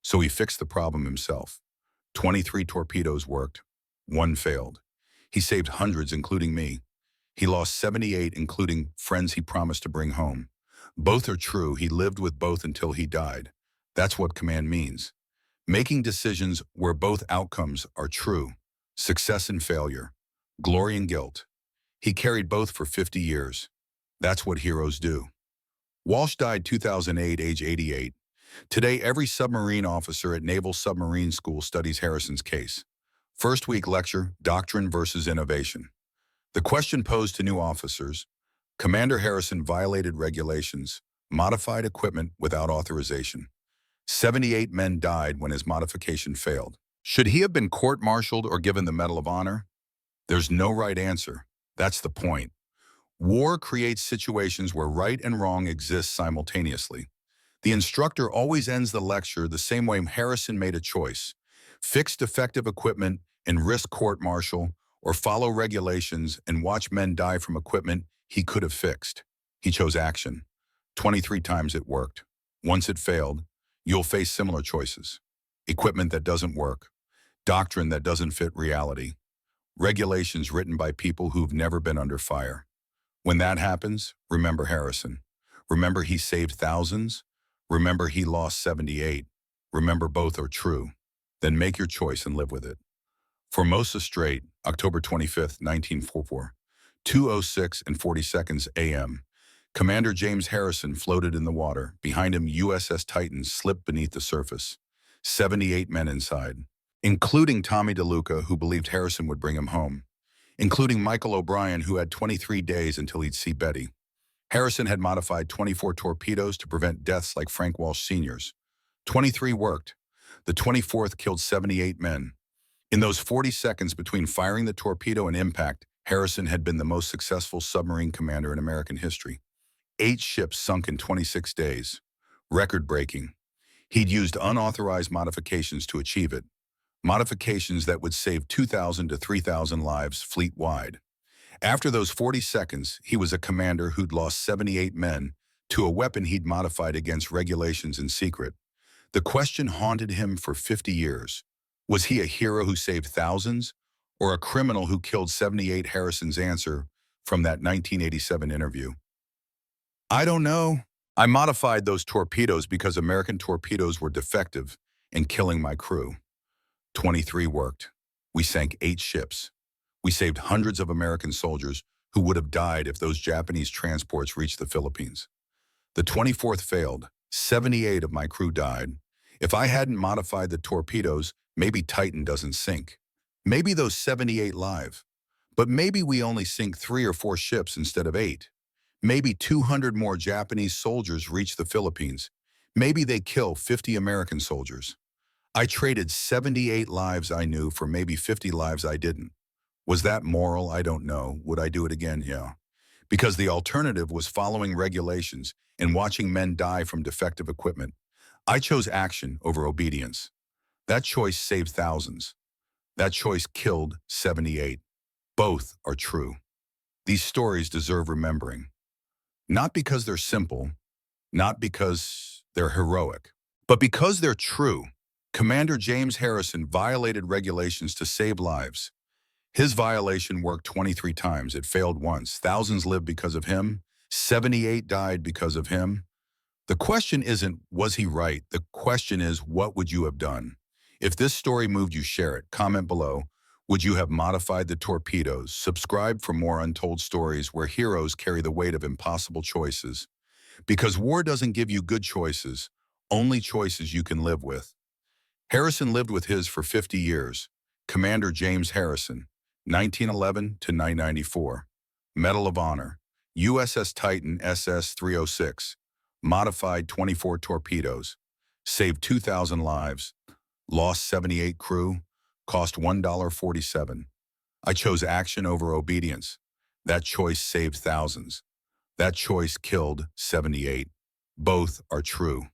so he fixed the problem himself. 23 torpedoes worked. 1 failed. He saved hundreds, including me. He lost 78, including friends he promised to bring home. Both are true. He lived with both until he died. That's what command means. Making decisions where both outcomes are true. Success and failure. Glory and guilt. He carried both for 50 years. That's what heroes do. Walsh died 2008, age 88. Today, every submarine officer at Naval Submarine School studies Harrison's case. First week lecture, Doctrine versus Innovation. The question posed to new officers, Commander Harrison violated regulations, modified equipment without authorization. 78 men died when his modification failed. Should he have been court-martialed or given the Medal of Honor? There's no right answer. That's the point. War creates situations where right and wrong exist simultaneously. The instructor always ends the lecture the same way Harrison made a choice. Fix defective equipment and risk court-martial, or follow regulations and watch men die from equipment he could have fixed. He chose action. 23 times it worked. Once it failed, you'll face similar choices. Equipment that doesn't work. Doctrine that doesn't fit reality. Regulations written by people who've never been under fire. When that happens, remember Harrison. Remember he saved thousands. Remember he lost 78. Remember both are true. Then make your choice and live with it. Formosa Strait, October 25th, 1944, 2:06 and 40 seconds a.m. Commander James Harrison floated in the water. Behind him, USS Titan slipped beneath the surface. 78 men inside, including Tommy DeLuca, who believed Harrison would bring him home, including Michael O'Brien, who had 23 days until he'd see Betty. Harrison had modified 24 torpedoes to prevent deaths like Frank Walsh Sr.'s. 23 worked. The 24th killed 78 men. In those 40 seconds between firing the torpedo and impact, Harrison had been the most successful submarine commander in American history. 8 ships sunk in 26 days. Record-breaking. He'd used unauthorized modifications to achieve it. Modifications that would save 2,000 to 3,000 lives fleet-wide. After those 40 seconds, he was a commander who'd lost 78 men to a weapon he'd modified against regulations in secret. The question haunted him for 50 years. Was he a hero who saved thousands, or a criminal who killed 78? Harrison's answer from that 1987 interview: I don't know. I modified those torpedoes because American torpedoes were defective and killing my crew. 23 worked. We sank 8 ships. We saved hundreds of American soldiers who would have died if those Japanese transports reached the Philippines. The 24th failed. 78 of my crew died. If I hadn't modified the torpedoes, maybe Titan doesn't sink. Maybe those 78 live. But maybe we only sink 3 or 4 ships instead of 8. Maybe 200 more Japanese soldiers reach the Philippines. Maybe they kill 50 American soldiers. I traded 78 lives I knew for maybe 50 lives I didn't. Was that moral? I don't know. Would I do it again? Yeah. Because the alternative was following regulations and watching men die from defective equipment. I chose action over obedience. That choice saved thousands. That choice killed 78. Both are true. These stories deserve remembering. Not because they're simple, not because they're heroic, but because they're true. Commander James Harrison violated regulations to save lives. His violation worked 23 times. It failed once. Thousands lived because of him. 78 died because of him. The question isn't, was he right? The question is, what would you have done? If this story moved you, share it. Comment below. Would you have modified the torpedoes? Subscribe for more untold stories where heroes carry the weight of impossible choices. Because war doesn't give you good choices, only choices you can live with. Harrison lived with his for 50 years. Commander James Harrison, 1911 to 1994. Medal of Honor, USS Titan SS-306. Modified 24 torpedoes. Saved 2,000 lives. Lost 78 crew. Cost $1.47. I chose action over obedience. That choice saved thousands. That choice killed 78. Both are true.